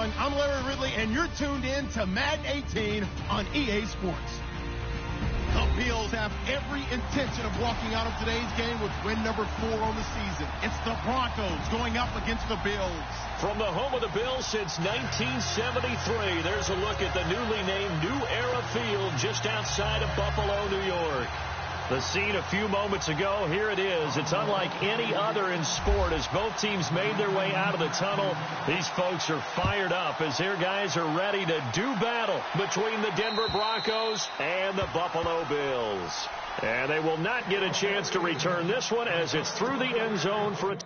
everyone. I'm Larry Ridley, and you're tuned in to Madden 18 on EA Sports. The Bills have every intention of walking out of today's game with win number 4 on the season. It's the Broncos going up against the Bills. From the home of the Bills since 1973, there's a look at the newly named New Era Field just outside of Buffalo, New York. The scene a few moments ago, here it is. It's unlike any other in sport as both teams made their way out of the tunnel. These folks are fired up as their guys are ready to do battle between the Denver Broncos and the Buffalo Bills. And they will not get a chance to return this one as it's through the end zone for a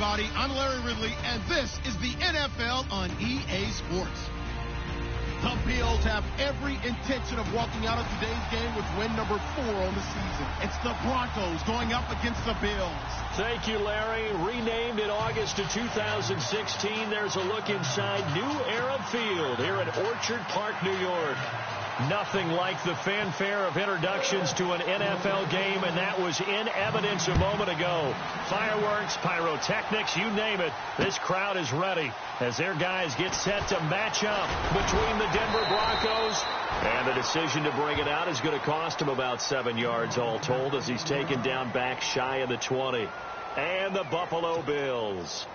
everybody. I'm Larry Ridley, and this is the NFL on EA Sports. The Bills have every intention of walking out of today's game with win number 4 on the season. It's the Broncos going up against the Bills. Thank you, Larry. Renamed in August of 2016, there's a look inside New Era Field here at Orchard Park, New York. Nothing like the fanfare of introductions to an NFL game, and that was in evidence a moment ago. Fireworks, pyrotechnics, you name it. This crowd is ready as their guys get set to match up between the Denver Broncos. And the decision to bring it out is going to cost him about 7 yards all told as he's taken down back shy of the 20. And the Buffalo Bills.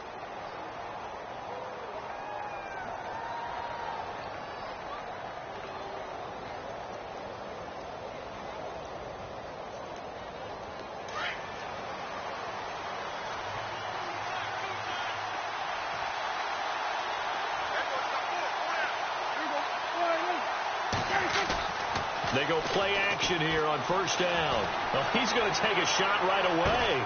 They go play action here on first down. Well, he's going to take a shot right away.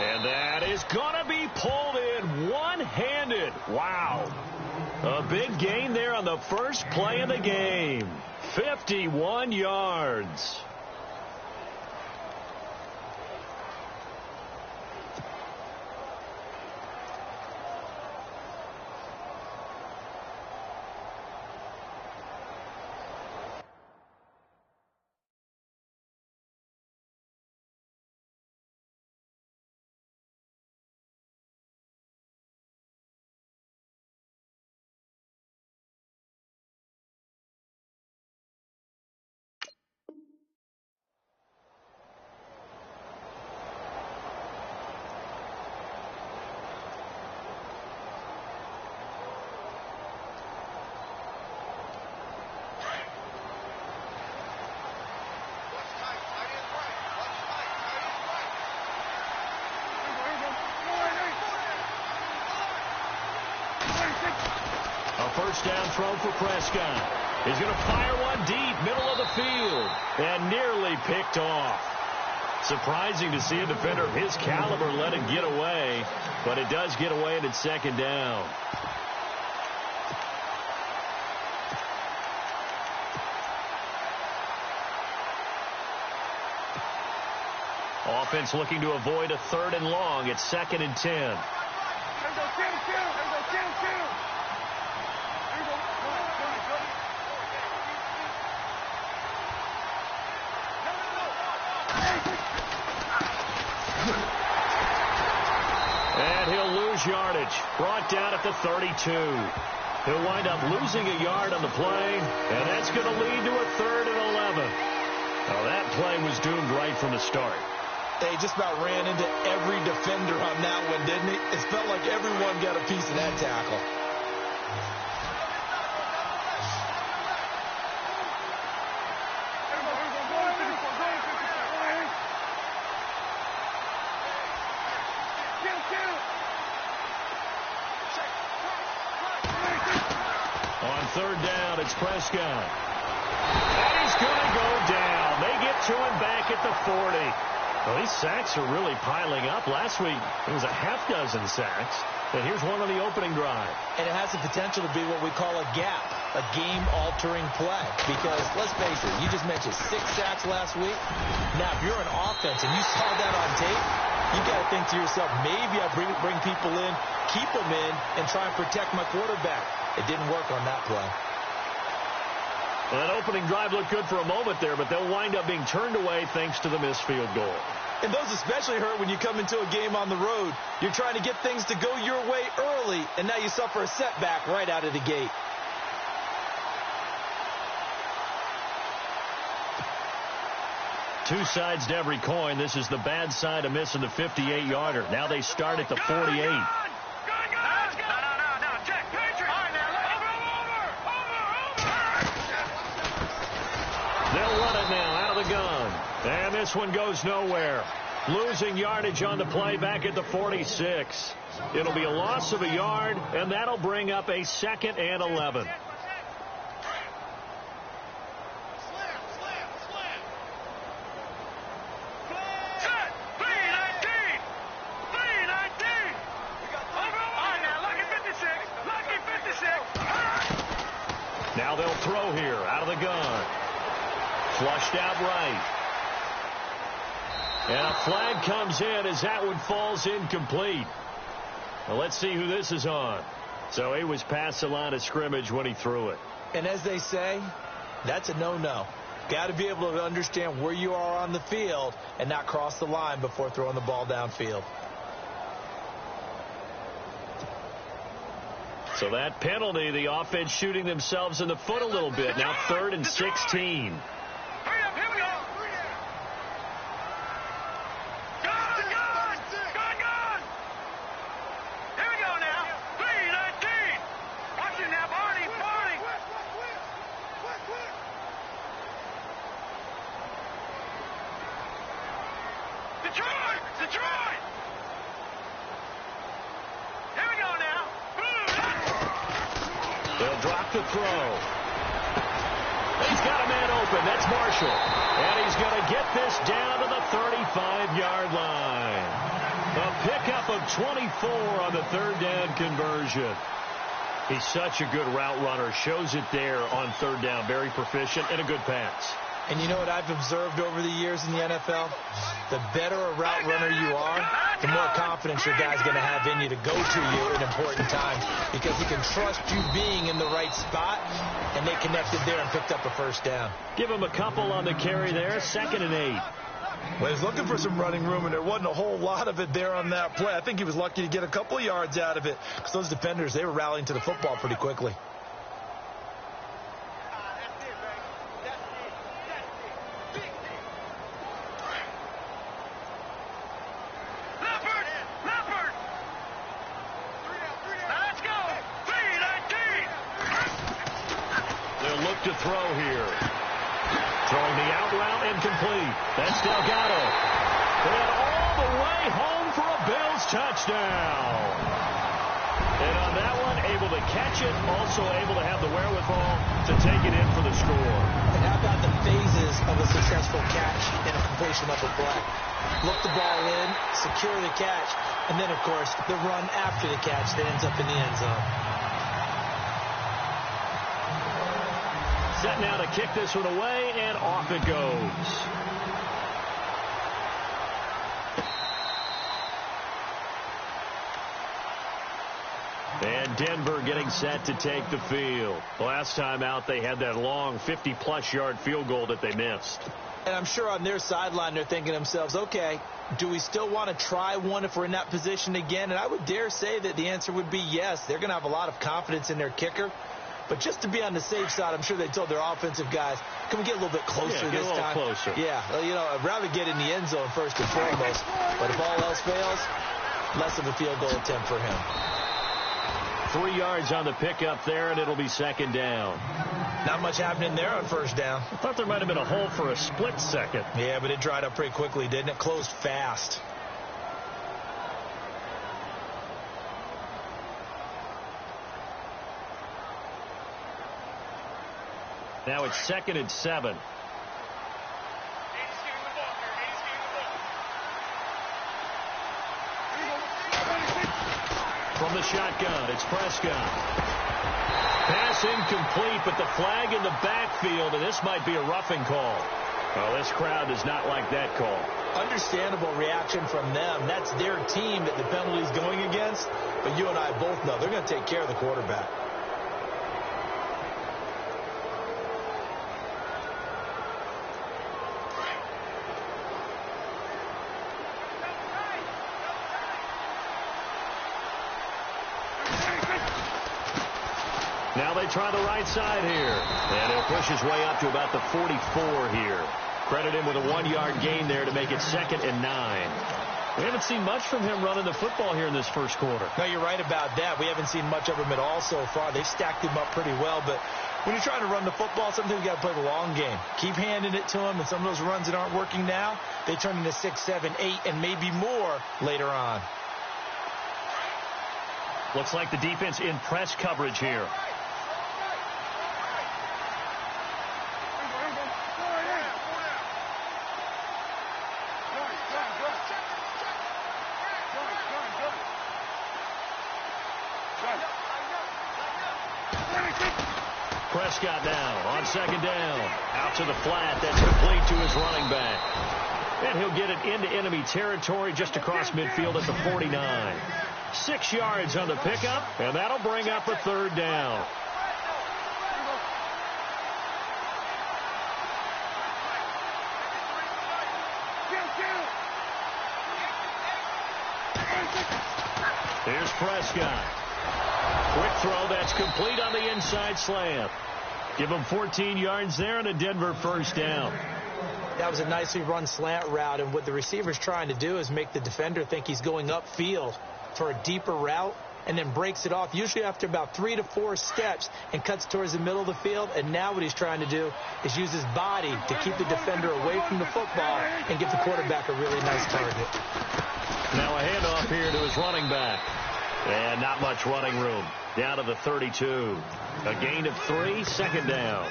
And that is going to be pulled in one-handed. Wow. A big gain there on the first play of the game. 51 yards. First down throw for Prescott. He's going to fire one deep, middle of the field, and nearly picked off. Surprising to see a defender of his caliber let it get away, but it does get away and it's second down. Offense looking to avoid a third and long. It's 2nd and 10. And he'll lose yardage. Brought down at the 32. He'll wind up losing a yard on the play, and that's going to lead to a 3rd and 11. Now, that play was doomed right from the start. They just about ran into every defender on that one, didn't it? It felt like everyone got a piece of that tackle. On 3rd down, it's Prescott. And he's going to go down. They get to him back at the 40. Well, these sacks are really piling up. Last week, it was a half-dozen sacks. And here's one on the opening drive. And it has the potential to be what we call a gap, a game-altering play. Because, let's face it, you just mentioned 6 sacks last week. Now, if you're an offense and you saw that on tape, you got to think to yourself, maybe I bring people in, keep them in, and try and protect my quarterback. It didn't work on that play. Well, that opening drive looked good for a moment there, but they'll wind up being turned away thanks to the missed field goal. And those especially hurt when you come into a game on the road. You're trying to get things to go your way early, and now you suffer a setback right out of the gate. Two sides to every coin. This is the bad side of missing the 58-yarder. Now they start at the 48. They'll run it now out of the gun. And this one goes nowhere. Losing yardage on the play back at the 46. It'll be a loss of a yard, and that'll bring up a 2nd and 11. throw here out of the gun. Flushed out right. And a flag comes in as that one falls incomplete. Well, let's see who this is on. So he was past the line of scrimmage when he threw it. And as they say, that's a no-no. Got to be able to understand where you are on the field and not cross the line before throwing the ball downfield. So that penalty, the offense shooting themselves in the foot a little bit. Now 3rd and 16. They'll drop the throw. He's got a man open. That's Marshall. And he's going to get this down to the 35-yard line. A pickup of 24 on the 3rd down conversion. He's such a good route runner. Shows it there on 3rd down. Very proficient and a good pass. And you know what I've observed over the years in the NFL? The better a route runner you are, the more confidence your guy's going to have in you to go to you in important times because he can trust you being in the right spot, and they connected there and picked up a 1st down. Give him a couple on the carry there. 2nd and 8. Well, he's looking for some running room, and there wasn't a whole lot of it there on that play. I think he was lucky to get a couple of yards out of it because those defenders, they were rallying to the football pretty quickly. To throw here. Throwing the out route incomplete. That's Delgado. And all the way home for a Bills touchdown. And on that one, able to catch it, also able to have the wherewithal to take it in for the score. And how about the phases of a successful catch and a completion of a play? Look the ball in, secure the catch, and then, of course, the run after the catch that ends up in the end zone. Set now to kick this one away, and off it goes. And Denver getting set to take the field. Last time out, they had that long 50-plus yard field goal that they missed. And I'm sure on their sideline, they're thinking to themselves, okay, do we still want to try one if we're in that position again? And I would dare say that the answer would be yes. They're going to have a lot of confidence in their kicker. But just to be on the safe side, I'm sure they told their offensive guys, can we get a little bit closer this time? Closer. Yeah, well, you know, I'd rather get in the end zone first and foremost. But if all else fails, less of a field goal attempt for him. 3 yards on the pickup there, and it'll be 2nd down. Not much happening there on 1st down. I thought there might have been a hole for a split second. Yeah, but it dried up pretty quickly, didn't it? Closed fast. Now it's 2nd and 7. From the shotgun, it's Prescott. Pass incomplete, but the flag in the backfield, and this might be a roughing call. Well, this crowd does not like that call. Understandable reaction from them. That's their team that the penalty's going against. But you and I both know they're going to take care of the quarterback. Now they try the right side here. And he'll push his way up to about the 44 here. Credit him with a 1-yard gain there to make it 2nd and 9. We haven't seen much from him running the football here in this first quarter. No, you're right about that. We haven't seen much of him at all so far. They've stacked him up pretty well. But when you're trying to run the football, sometimes you got to play the long game. Keep handing it to him. And some of those runs that aren't working now, they turn into 6, 7, 8, and maybe more later on. Looks like the defense in press coverage here. Prescott now on second down. Out to the flat. That's complete to his running back. And he'll get it into enemy territory just across midfield at the 49. 6 yards on the pickup, and that'll bring up a third down. Here's Prescott. Quick throw that's complete on the inside slant. Give him 14 yards there and a Denver first down. That was a nicely run slant route, and what the receiver's trying to do is make the defender think he's going upfield for a deeper route and then breaks it off, usually after about 3 to 4 steps, and cuts towards the middle of the field. And now what he's trying to do is use his body to keep the defender away from the football and give the quarterback a really nice target. Now a handoff here to his running back. And not much running room. Down to the 32. A gain of 3, second down.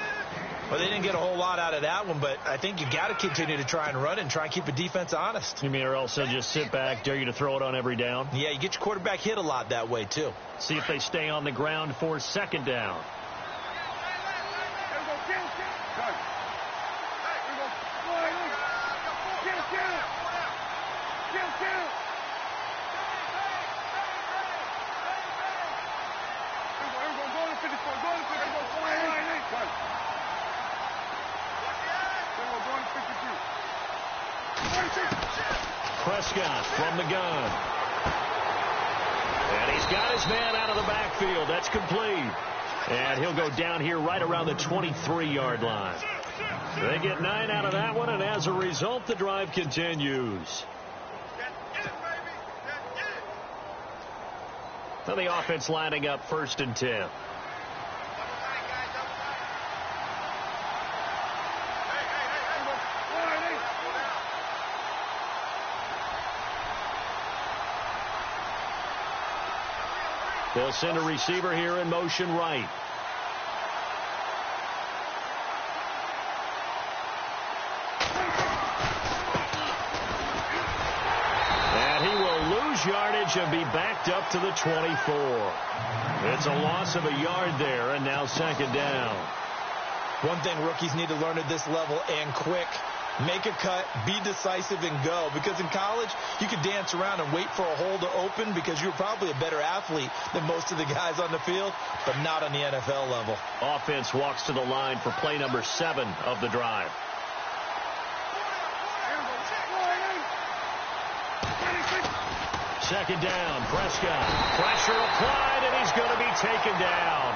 Well, they didn't get a whole lot out of that one, but I think you got to continue to try and run and try and keep the defense honest. You mean, or else they'll just sit back, dare you to throw it on every down? Yeah, you get your quarterback hit a lot that way, too. See if they stay on the ground for second down. Prescott from the gun. And he's got his man out of the backfield. That's complete. And he'll go down here right around the 23-yard line. They get 9 out of that one, and as a result, the drive continues. So the offense lining up 1st and 10. They'll send a receiver here in motion right. And he will lose yardage and be backed up to the 24. It's a loss of a yard there, and now second down. One thing rookies need to learn at this level, and quick. Make a cut, be decisive, and go. Because in college, you could dance around and wait for a hole to open because you're probably a better athlete than most of the guys on the field, but not on the NFL level. Offense walks to the line for play number 7 of the drive. Second down, Prescott. Pressure applied, and he's going to be taken down.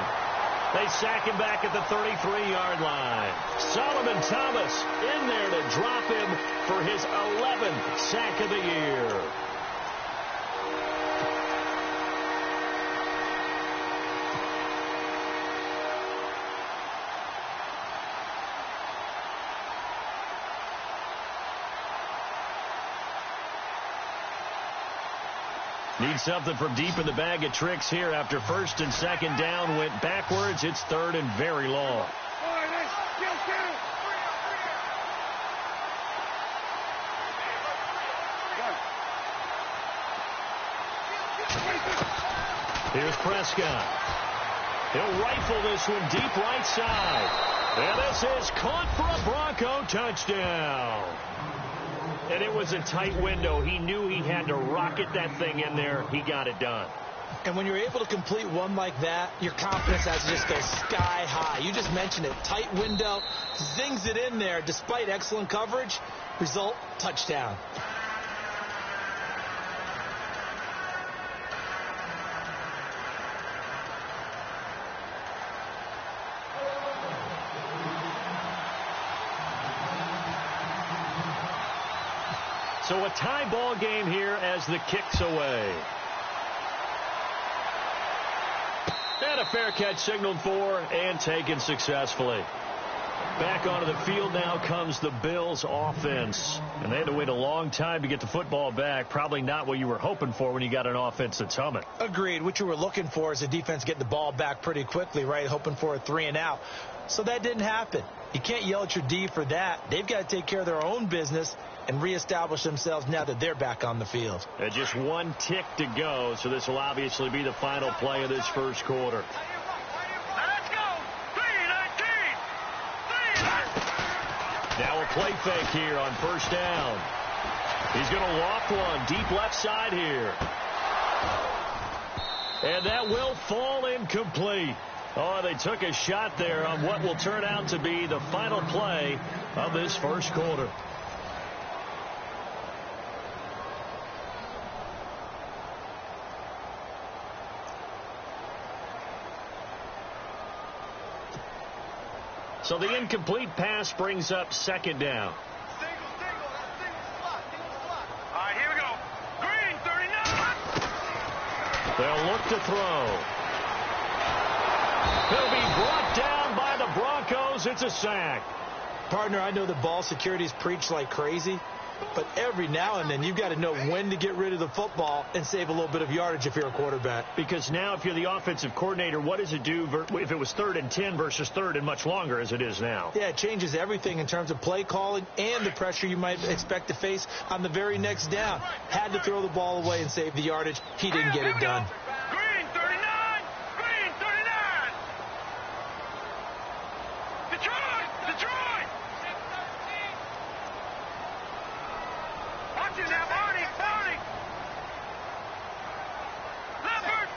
They sack him back at the 33-yard line. Solomon Thomas in there to drop him for his 11th sack of the year. Need something from deep in the bag of tricks here after 1st and 2nd down went backwards. It's 3rd and very long. Here's Prescott. He'll rifle this one deep right side. And this is caught for a Bronco touchdown. And it was a tight window. He knew he had to rocket that thing in there. He got it done. And when you're able to complete one like that, your confidence has to just go sky high. You just mentioned it. Tight window, zings it in there despite excellent coverage. Result, touchdown. So a tie ball game here as the kick's away. And a fair catch signaled for and taken successfully. Back onto the field now comes the Bills offense. And they had to wait a long time to get the football back. Probably not what you were hoping for when you got an offense that's humming. Agreed. What you were looking for is a defense getting the ball back pretty quickly, right? Hoping for a 3 and out. So that didn't happen. You can't yell at your D for that. They've got to take care of their own business and reestablish themselves now that they're back on the field. Just one tick to go, so this will obviously be the final play of this first quarter. Let's go. 3 and play fake here on first down. He's going to loft one deep left side here. And that will fall incomplete. Oh, they took a shot there on what will turn out to be the final play of this first quarter. So the incomplete pass brings up second down. All right, here we go. Green, 39. They'll look to throw. He'll be brought down by the Broncos. It's a sack. Partner, I know the ball security's preached like crazy, but every now and then you've got to know when to get rid of the football and save a little bit of yardage if you're a quarterback. Because now if you're the offensive coordinator, what does it do if it was 3rd and 10 versus 3rd and much longer as it is now? Yeah, it changes everything in terms of play calling and the pressure you might expect to face on the very next down. Had to throw the ball away and save the yardage. He didn't get it done. Green, 39. Green, 39. Detroit. Watch it now, Barney. Leopard.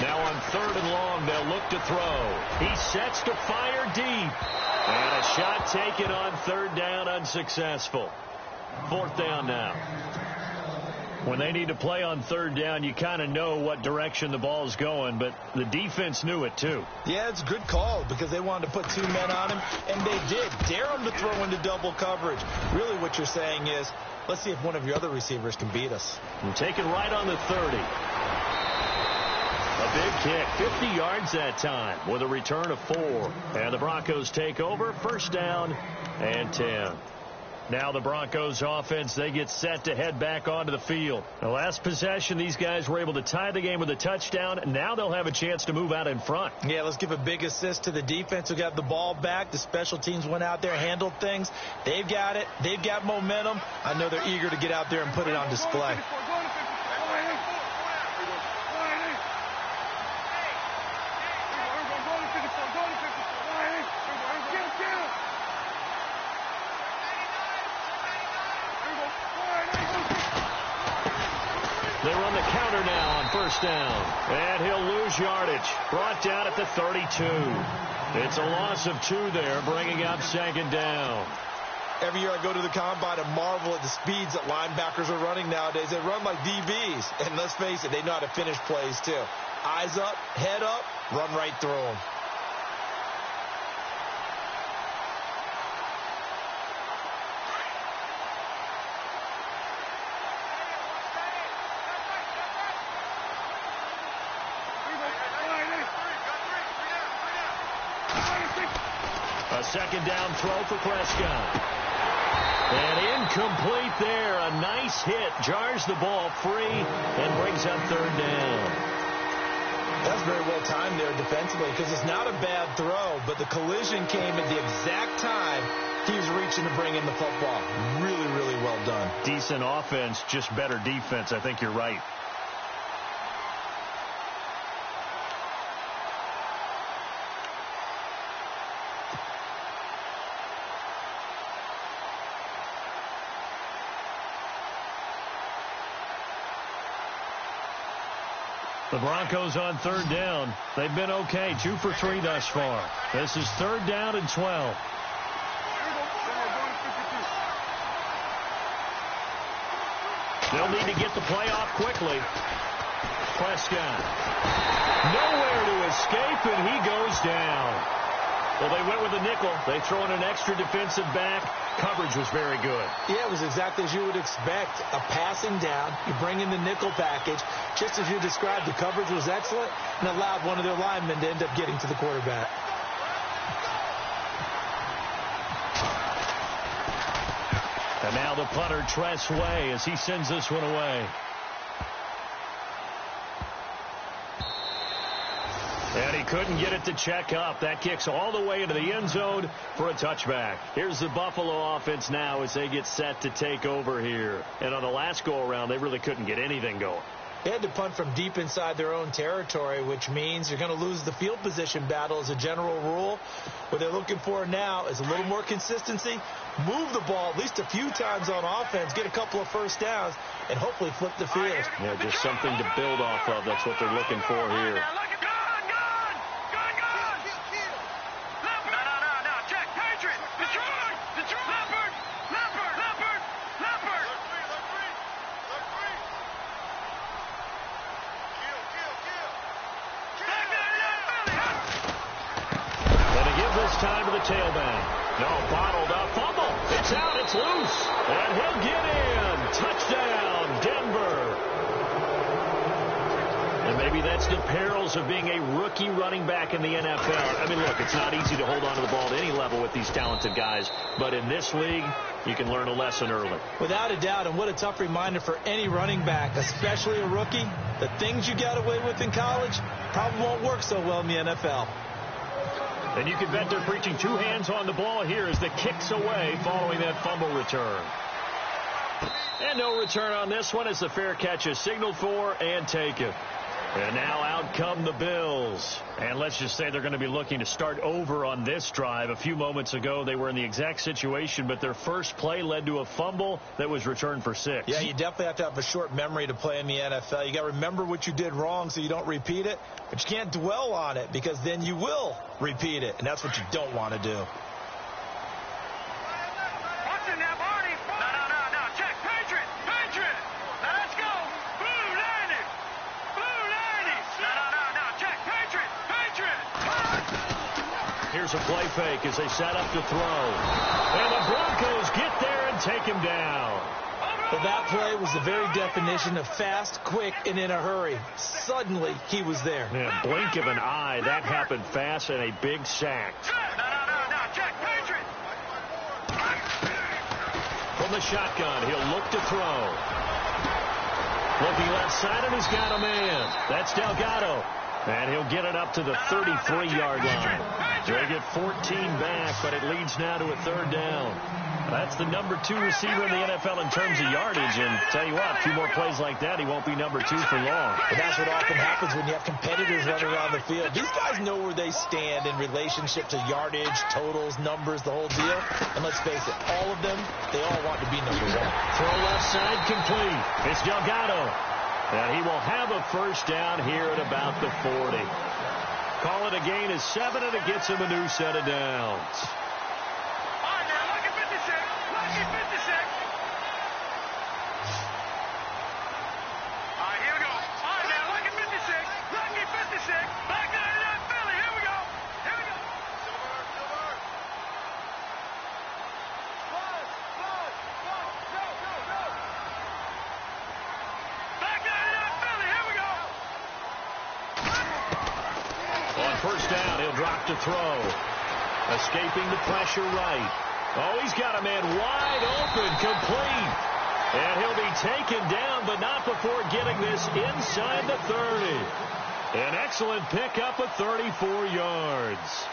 Now on 3rd and long, they'll look to throw. He sets to fire deep. And a shot taken on 3rd down, unsuccessful. 4th down now. When they need to play on 3rd down, you kind of know what direction the ball's going, but the defense knew it too. Yeah, it's a good call because they wanted to put 2 men on him, and they did. Dare him to throw into double coverage. Really what you're saying is, let's see if one of your other receivers can beat us. And taken right on the 30. A big kick, 50 yards that time with a return of 4. And the Broncos take over, 1st down and 10. Now the Broncos offense, they get set to head back onto the field. The last possession, these guys were able to tie the game with a touchdown. Now they'll have a chance to move out in front. Yeah, let's give a big assist to the defense who got the ball back. The special teams went out there, handled things. They've got it. They've got momentum. I know they're eager to get out there and put it on display. They run the counter now on 1st down. And he'll lose yardage. Brought down at the 32. It's a loss of 2 there, bringing up 2nd down. Every year I go to the combine and marvel at the speeds that linebackers are running nowadays. They run like DBs. And let's face it, they know how to finish plays too. Eyes up, head up, run right through them. A 2nd down throw for Prescott. And incomplete there. A nice hit. Jars the ball free and brings up 3rd down. That's very well timed there defensively because it's not a bad throw, but the collision came at the exact time he was reaching to bring in the football. Really, really well done. Decent offense, just better defense. I think you're right. The Broncos on 3rd down. They've been okay. 2 for 3 thus far. This is 3rd down and 12. They'll need to get the play off quickly. Prescott. Nowhere to escape, and he goes down. Well, they went with a nickel. They throw in an extra defensive back. Coverage was very good. Yeah, it was exactly as you would expect. A passing down. You bring in the nickel package. Just as you described, the coverage was excellent and allowed one of their linemen to end up getting to the quarterback. And now the punter, Tress Way, as he sends this one away. And he couldn't get it to check up. That kicks all the way into the end zone for a touchback. Here's the Buffalo offense now as they get set to take over here. And on the last go-around, they really couldn't get anything going. They had to punt from deep inside their own territory, which means you're going to lose the field position battle as a general rule. What they're looking for now is a little more consistency, move the ball at least a few times on offense, get a couple of first downs, and hopefully flip the field. Yeah, just something to build off of. That's what they're looking for here. Time to the tailback. No, bottled up. Fumble. It's out. It's loose. And he'll get in. Touchdown, Denver. And maybe that's the perils of being a rookie running back in the NFL. I mean, look, it's not easy to hold on to the ball at any level with these talented guys. But in this league, you can learn a lesson early. Without a doubt, and what a tough reminder for any running back, especially a rookie. The things you got away with in college probably won't work so well in the NFL. And you can bet they're preaching two hands on the ball here as the kick's away following that fumble return. And no return on this one as the fair catch is signaled for and taken. And now out come the Bills. And let's just say they're going to be looking to start over on this drive. A few moments ago, they were in the exact situation, but their first play led to a fumble that was returned for 6. Yeah, you definitely have to have a short memory to play in the NFL. You got to remember what you did wrong so you don't repeat it, but you can't dwell on it because then you will repeat it, and that's what you don't want to do. Here's a play fake as they set up to throw. And the Broncos get there and take him down. But that play was the very definition of fast, quick, and in a hurry. Suddenly, he was there. Yeah, blink of an eye. That happened fast and a big sack. From the shotgun, he'll look to throw. Looking left side, and he's got a man. That's Delgado. And he'll get it up to the 33-yard line. They get 14 back, but it leads now to a third down. That's the number 2 receiver in the NFL in terms of yardage. And tell you what, a few more plays like that, he won't be number 2 for long. And that's what often happens when you have competitors running around the field. These guys know where they stand in relationship to yardage, totals, numbers, the whole deal. And let's face it, all of them, they all want to be number 1. Throw left side complete. It's Delgado. And he will have a first down here at about the 40. Call it a gain of 7, and it gets him a new set of downs. First down, he'll drop to throw. Escaping the pressure right. Oh, he's got a man wide open, complete. And he'll be taken down, but not before getting this inside the 30. An excellent pickup of 34 yards.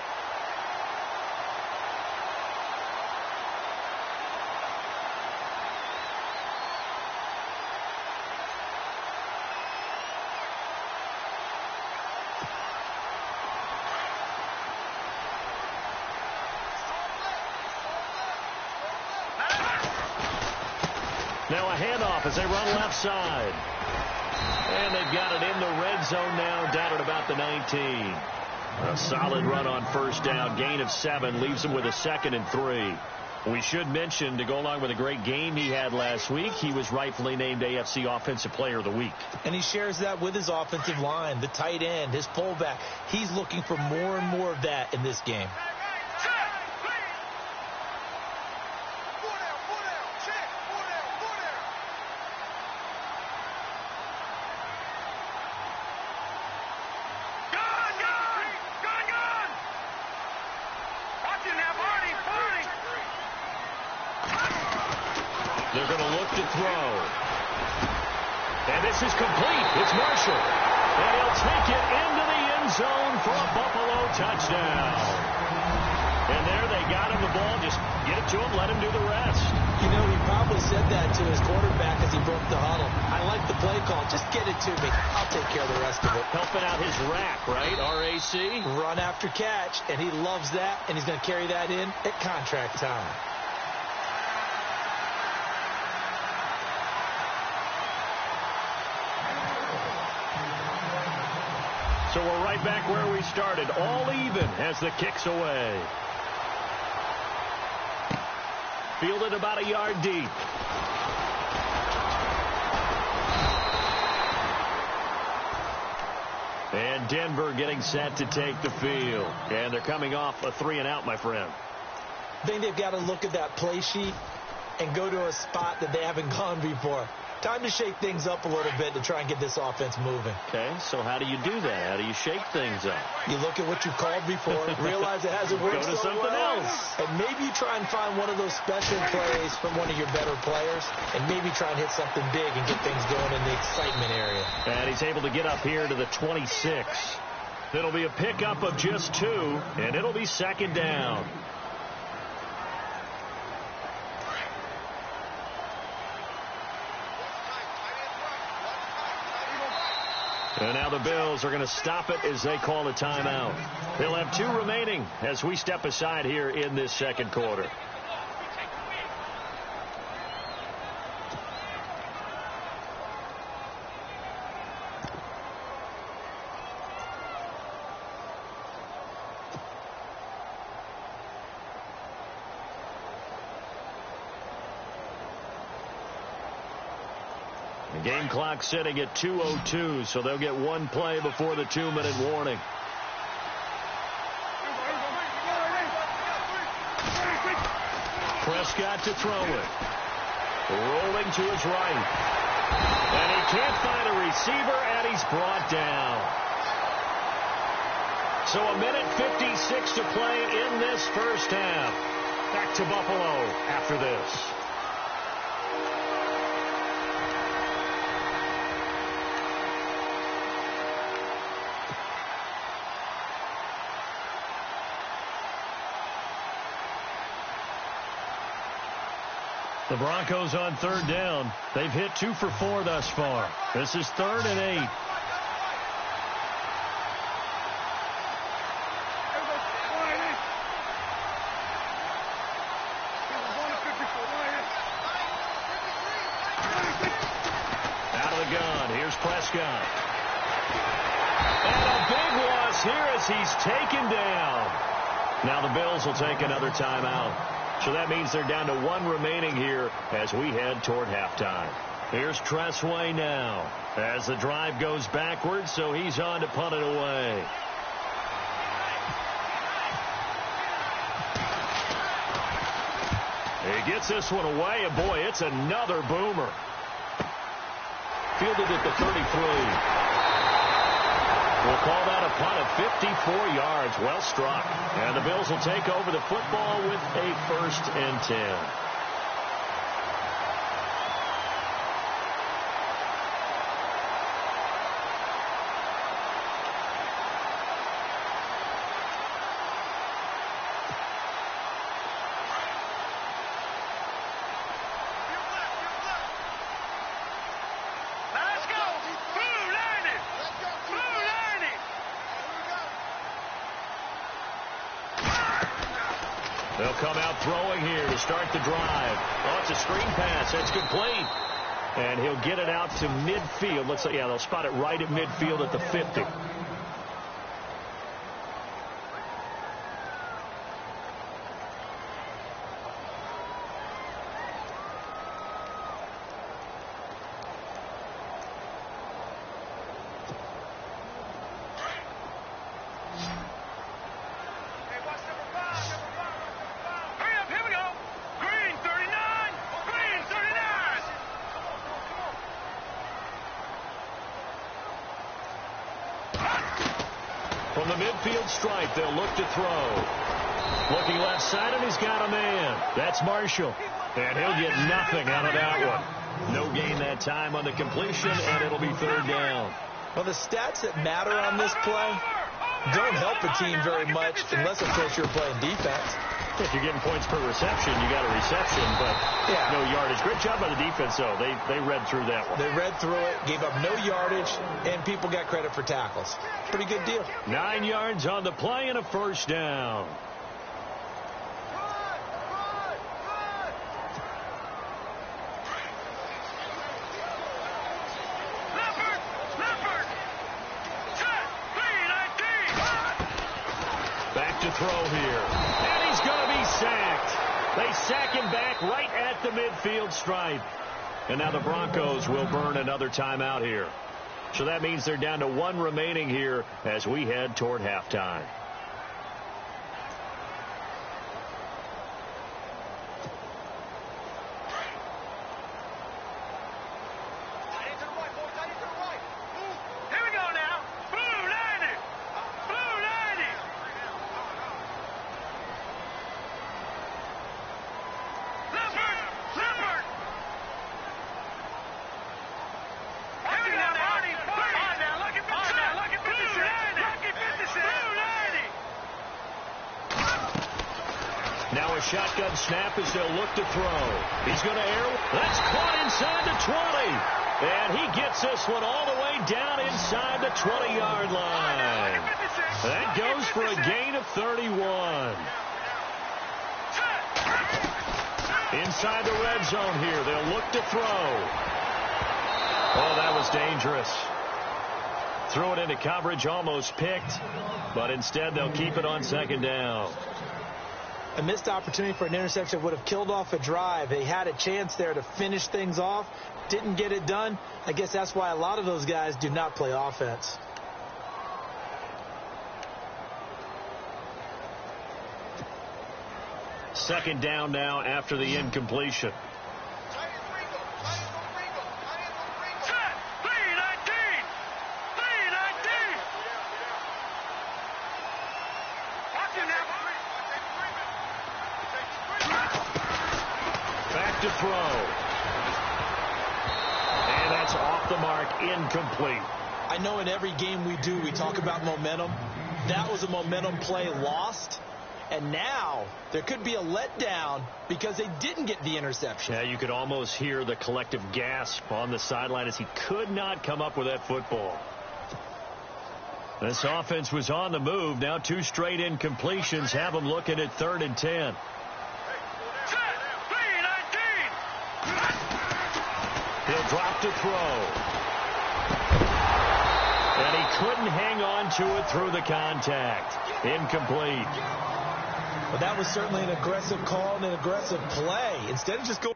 Now a handoff as they run left side. And they've got it in the red zone now, down at about the 19. A solid run on first down. Gain of 7 leaves them with a 2nd and 3. We should mention, to go along with a great game he had last week, he was rightfully named AFC Offensive Player of the Week. And he shares that with his offensive line, the tight end, his pullback. He's looking for more and more of that in this game. They're going to look to throw. And this is complete. It's Marshall. And he'll take it into the end zone for a Buffalo touchdown. And And there they got him the ball. Just get it to him, let him do the rest. You know, he probably said that to his quarterback as he broke the huddle. I like the play call. Just get it to me. I'll take care of the rest of it. Helping out his rack, right? RAC. Run after catch, and he loves that, and he's going to carry that in at contract time. So we're right back where we started, all even as the kick's away. Fielded about a yard deep. And Denver getting set to take the field. And they're coming off a 3-and-out, my friend. I think they've got to look at that play sheet and go to a spot that they haven't gone before. Time to shake things up a little bit to try and get this offense moving. Okay, so how do you do that? How do you shake things up? You look at what you've called before, realize it hasn't worked Go to something else. And maybe you try and find one of those special plays from one of your better players, and maybe try and hit something big and get things going in the excitement area. And he's able to get up here to the 26. It'll be a pickup of just 2, and it'll be 2nd down. And now the Bills are going to stop it as they call a timeout. They'll have 2 remaining as we step aside here in this second quarter. The game clock sitting at 2:02, so they'll get 1 play before the 2-minute warning. Prescott to throw it. Rolling to his right. And he can't find a receiver, and he's brought down. So 1:56 to play in this first half. Back to Buffalo after this. The Broncos on 3rd down. They've hit 2 for 4 thus far. This is 3rd and 8. Out of the gun. Here's Prescott. And a big loss here as he's taken down. Now the Bills will take another timeout. So that means they're down to 1 remaining here as we head toward halftime. Here's Tressway now as the drive goes backwards, so he's on to punt it away. He gets this one away, and boy, it's another boomer. Fielded at the 33. We'll call that a punt of 54 yards. Well struck. And the Bills will take over the football with a 1st and 10. They'll come out throwing here to start the drive. Oh, it's a screen pass. That's complete. And he'll get it out to midfield. Let's say, yeah, they'll spot it right at midfield at the 50. From the midfield stripe, they'll look to throw. Looking left side, and he's got a man. That's Marshall. And he'll get nothing out of that one. No gain that time on the completion, and it'll be 3rd down. Well, the stats that matter on this play, don't help a team very much unless, of course, you're playing defense. If you're getting points per reception, you got a reception, but no yardage. Great job by the defense, though. They read through that one. They read through it, gave up no yardage, and people got credit for tackles. Pretty good deal. 9 yards on the play and a first down. Back to throw here. And he's going to be sacked. They sack him back right at the midfield stripe. And now the Broncos will burn another timeout here. So that means they're down to 1 remaining here as we head toward halftime. Now a shotgun snap as they'll look to throw. He's going to air. That's caught inside the 20. And he gets this one all the way down inside the 20-yard line. That goes for a gain of 31. Inside the red zone here. They'll look to throw. Oh, that was dangerous. Threw it into coverage, almost picked. But instead, they'll keep it on second down. A missed opportunity for an interception would have killed off a drive. They had a chance there to finish things off. Didn't get it done. I guess that's why a lot of those guys do not play offense. Second down now after the incompletion. Back to throw. And that's off the mark, incomplete. I know in every game we do, we talk about momentum. That was a momentum play lost. And now there could be a letdown because they didn't get the interception. Yeah, you could almost hear the collective gasp on the sideline as he could not come up with that football. This offense was on the move. Now 2 straight incompletions have them looking at 3rd and 10. He'll drop to throw. And he couldn't hang on to it through the contact. Incomplete. Well, that was certainly an aggressive call and an aggressive play. Instead of just going.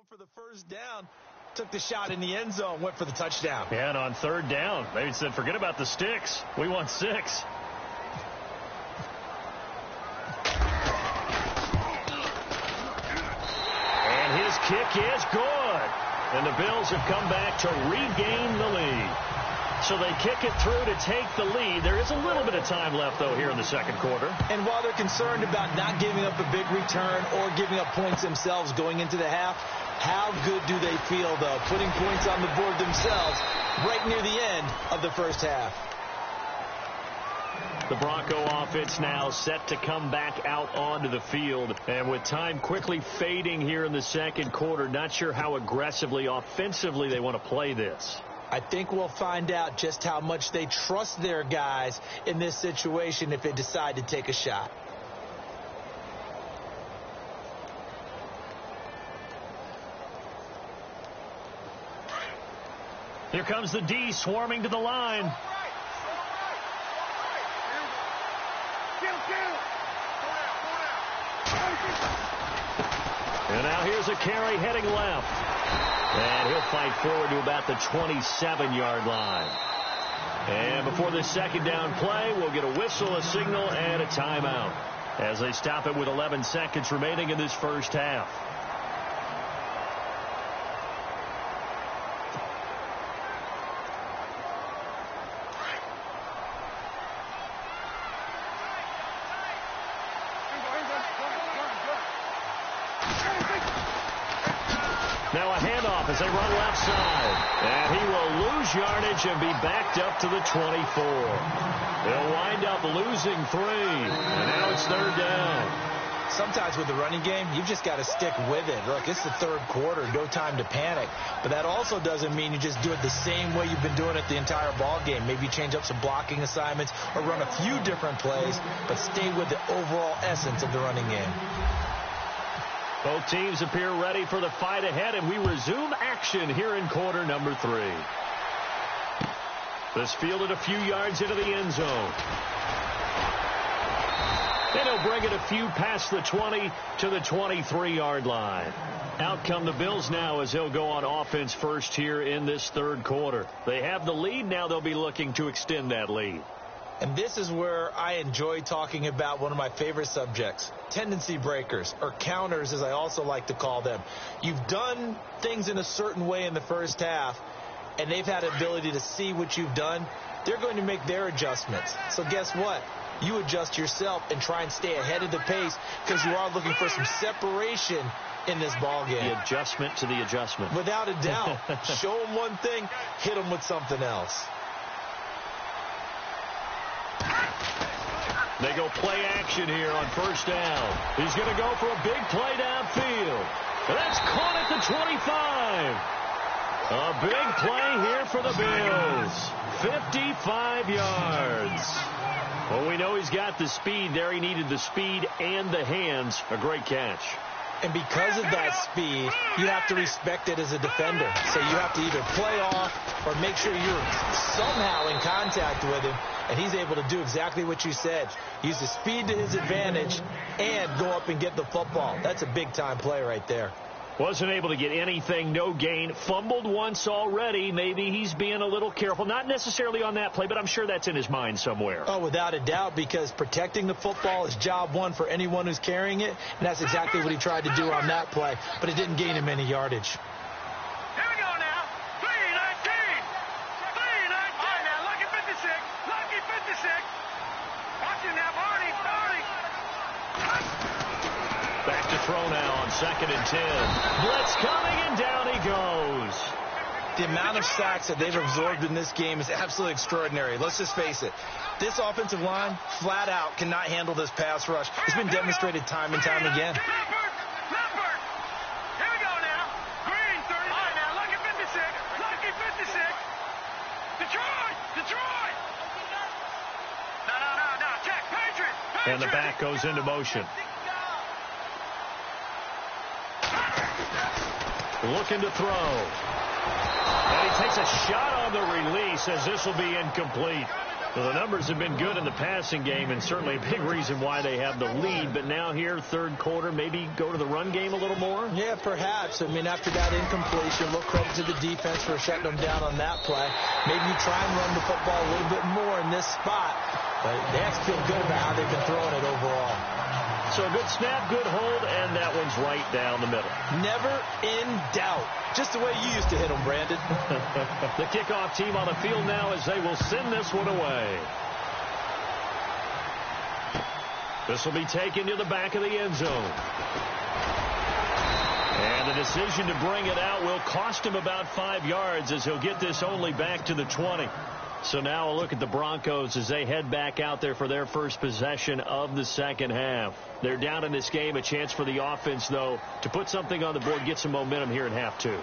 For the first down, took the shot in the end zone, went for the touchdown. Yeah, and on 3rd down, they said, forget about the sticks. We want 6. And his kick is good. And the Bills have come back to regain the lead. So they kick it through to take the lead. There is a little bit of time left, though, here in the second quarter. And while they're concerned about not giving up a big return or giving up points themselves going into the half, how good do they feel, though, putting points on the board themselves right near the end of the first half? The Bronco offense now set to come back out onto the field. And with time quickly fading here in the second quarter, not sure how aggressively, offensively they want to play this. I think we'll find out just how much they trust their guys in this situation if they decide to take a shot. Here comes the D swarming to the line. And now Now here's a carry heading left. And he'll fight forward to about the 27-yard line. And before this second down play, we'll get a whistle, a signal, and a timeout as they stop it with 11 seconds remaining in this first half. Now a handoff as they run left side. And he will lose yardage and be backed up to the 24. They'll wind up losing 3. And now it's third down. Sometimes with the running game, you've just got to stick with it. Look, it's the third quarter, no time to panic. But that also doesn't mean you just do it the same way you've been doing it the entire ball game. Maybe change up some blocking assignments or run a few different plays, but stay with the overall essence of the running game. Both teams appear ready for the fight ahead, and we resume action here in quarter number 3. This fielded a few yards into the end zone. And he'll bring it a few past the 20 to the 23-yard line. Out come the Bills now as they'll go on offense first here in this third quarter. They have the lead. Now they'll be looking to extend that lead. And this is where I enjoy talking about one of my favorite subjects, tendency breakers, or counters as I also like to call them. You've done things in a certain way in the first half, and they've had the ability to see what you've done. They're going to make their adjustments. So guess what? You adjust yourself and try and stay ahead of the pace because you are looking for some separation in this ball game. The adjustment to the adjustment. Without a doubt. Show them one thing, hit them with something else. They go play action here on first down. He's going to go for a big play downfield. And that's caught at the 25. A big play here for the Bills. 55 yards. Well, we know he's got the speed there. He needed the speed and the hands. A great catch. And because of that speed, you have to respect it as a defender. So you have to either play off or make sure you're somehow in contact with him. And he's able to do exactly what you said. Use the speed to his advantage and go up and get the football. That's a big-time play right there. Wasn't able to get anything, no gain. Fumbled once already. Maybe he's being a little careful. Not necessarily on that play, but I'm sure that's in his mind somewhere. Oh, without a doubt, because protecting the football is job one for anyone who's carrying it, and that's exactly what he tried to do on that play, but it didn't gain him any yardage. Here we go now. 3-19. 3-19. All right, now, lucky 56. Lucky 56. Watch him now, Barney. Back to throw now on 2nd and 10. Blitz coming, and down he goes. The amount of sacks that they've absorbed in this game is absolutely extraordinary. Let's just face it. This offensive line, flat out, cannot handle this pass rush. It's been demonstrated time and time again. Leopard. Here we go now. Green, 30. All right, now, lucky 56. Lucky 56. Detroit. No. Check. Patriot. And the back goes into motion. Looking to throw. And he takes a shot on the release as this will be incomplete. Well, the numbers have been good in the passing game and certainly a big reason why they have the lead. But now here, third quarter, maybe go to the run game a little more? Yeah, perhaps. I mean, after that incompletion, look credit to the defense for shutting them down on that play. Maybe you try and run the football a little bit more in this spot. But they have to feel good about how they've been throwing it overall. So a good snap, good hold, and that one's right down the middle. Never in doubt. Just the way you used to hit them, Brandon. The kickoff team on the field now as they will send this one away. This will be taken to the back of the end zone. And the decision to bring it out will cost him about 5 yards as he'll get this only back to the 20. So now a look at the Broncos as they head back out there for their first possession of the second half. They're down in this game. A chance for the offense, though, to put something on the board, get some momentum here in half two.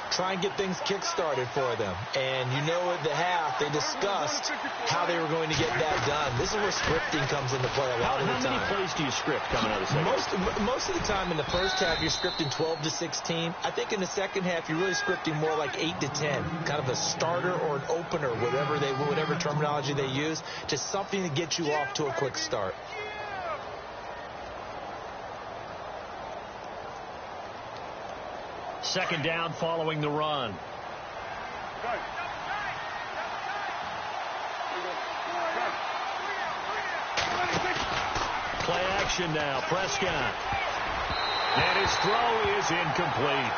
Try and get things kick-started for them. And you know at the half, they discussed how they were going to get that done. This is where scripting comes into play a lot of the time. How many plays do you script coming out of the second? Most of the time in the first half, you're scripting 12 to 16. I think in the second half, you're really scripting more like 8 to 10. Kind of a starter or an opener, whatever terminology they use. Just something to get you off to a quick start. second down following the run. Play action now. Prescott. And his throw is incomplete.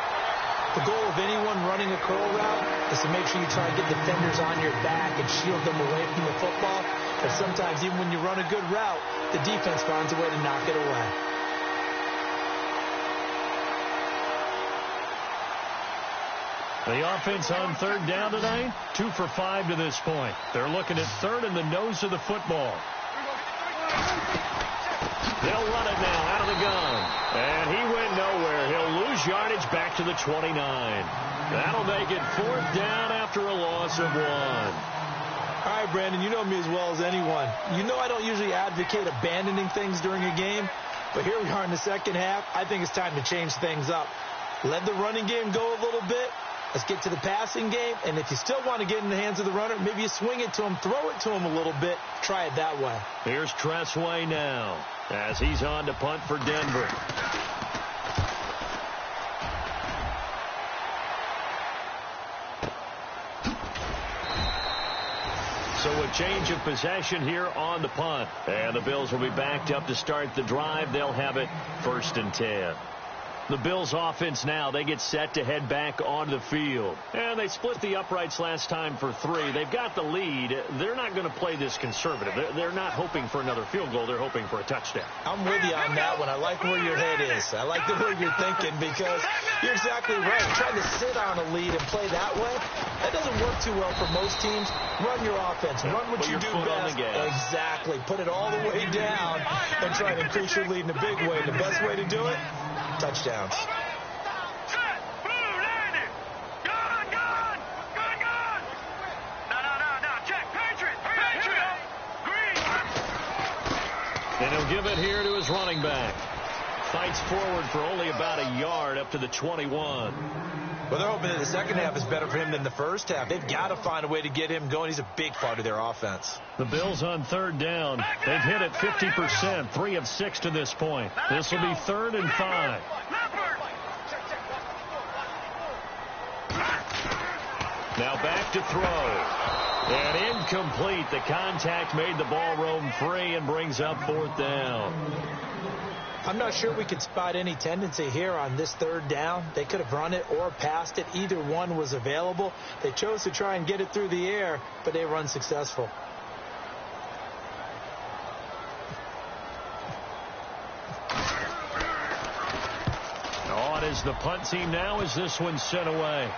The goal of anyone running a curl route is to make sure you try to get defenders on your back and shield them away from the football. But sometimes, even when you run a good route, the defense finds a way to knock it away. The offense on third down tonight, 2 for 5 to this point. They're looking at third in the nose of the football. They'll run it now out of the gun. And he went nowhere. He'll lose yardage back to the 29. That'll make it fourth down after a loss of 1. All right, Brandon, you know me as well as anyone. You know I don't usually advocate abandoning things during a game, but here we are in the second half. I think it's time to change things up. Let the running game go a little bit. Let's get to the passing game, and if you still want to get in the hands of the runner, maybe you swing it to him, throw it to him a little bit, try it that way. Here's Tressway now as he's on to punt for Denver. So a change of possession here on the punt. And the Bills will be backed up to start the drive. They'll have it 1st and 10. The Bills offense now, they get set to head back onto the field. And they split the uprights last time for 3. They've got the lead. They're not going to play this conservative. They're not hoping for another field goal. They're hoping for a touchdown. I'm with you on that one. I like where your head is. I like the way you're thinking because you're exactly right. Trying to sit on a lead and play that way, that doesn't work too well for most teams. Run your offense. Run what you do best. Exactly. Put it all the way down and try to increase your lead in a big way. The best way to do it, touchdowns. And he'll give it here to his running back. Fights forward for only about a yard up to the 21. Well, they're hoping that the second half is better for him than the first half. They've got to find a way to get him going. He's a big part of their offense. The Bills on third down. They've hit it 50%, 3 of 6 to this point. This will be 3rd and 5. Now back to throw. And incomplete. The contact made the ball roam free and brings up 4th down. I'm not sure we could spot any tendency here on this 3rd down. They could have run it or passed it. Either one was available. They chose to try and get it through the air, but they were unsuccessful. On is the punt team now as this one's sent away.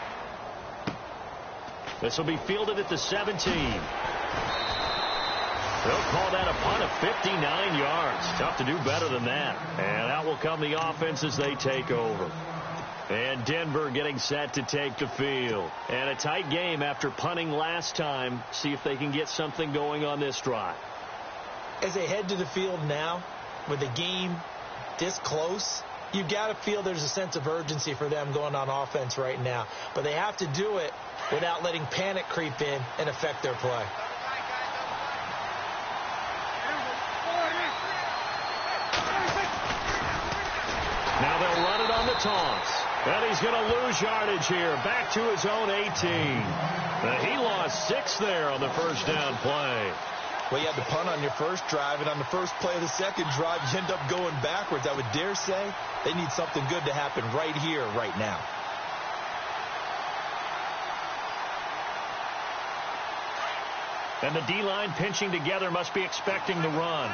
This will be fielded at the 17. They'll call that a punt of 59 yards. Tough to do better than that. And out will come the offense as they take over. And Denver getting set to take the field. And a tight game after punting last time. See if they can get something going on this drive. As they head to the field now, with the game this close, you got to feel there's a sense of urgency for them going on offense right now. But they have to do it without letting panic creep in and affect their play. Now they'll run it on the toss. And he's going to lose yardage here. Back to his own 18. He lost 6 there on the first down play. Well, you had the punt on your first drive, and on the first play of the second drive, you end up going backwards. I would dare say they need something good to happen right here, right now. And the D-line pinching together must be expecting the run.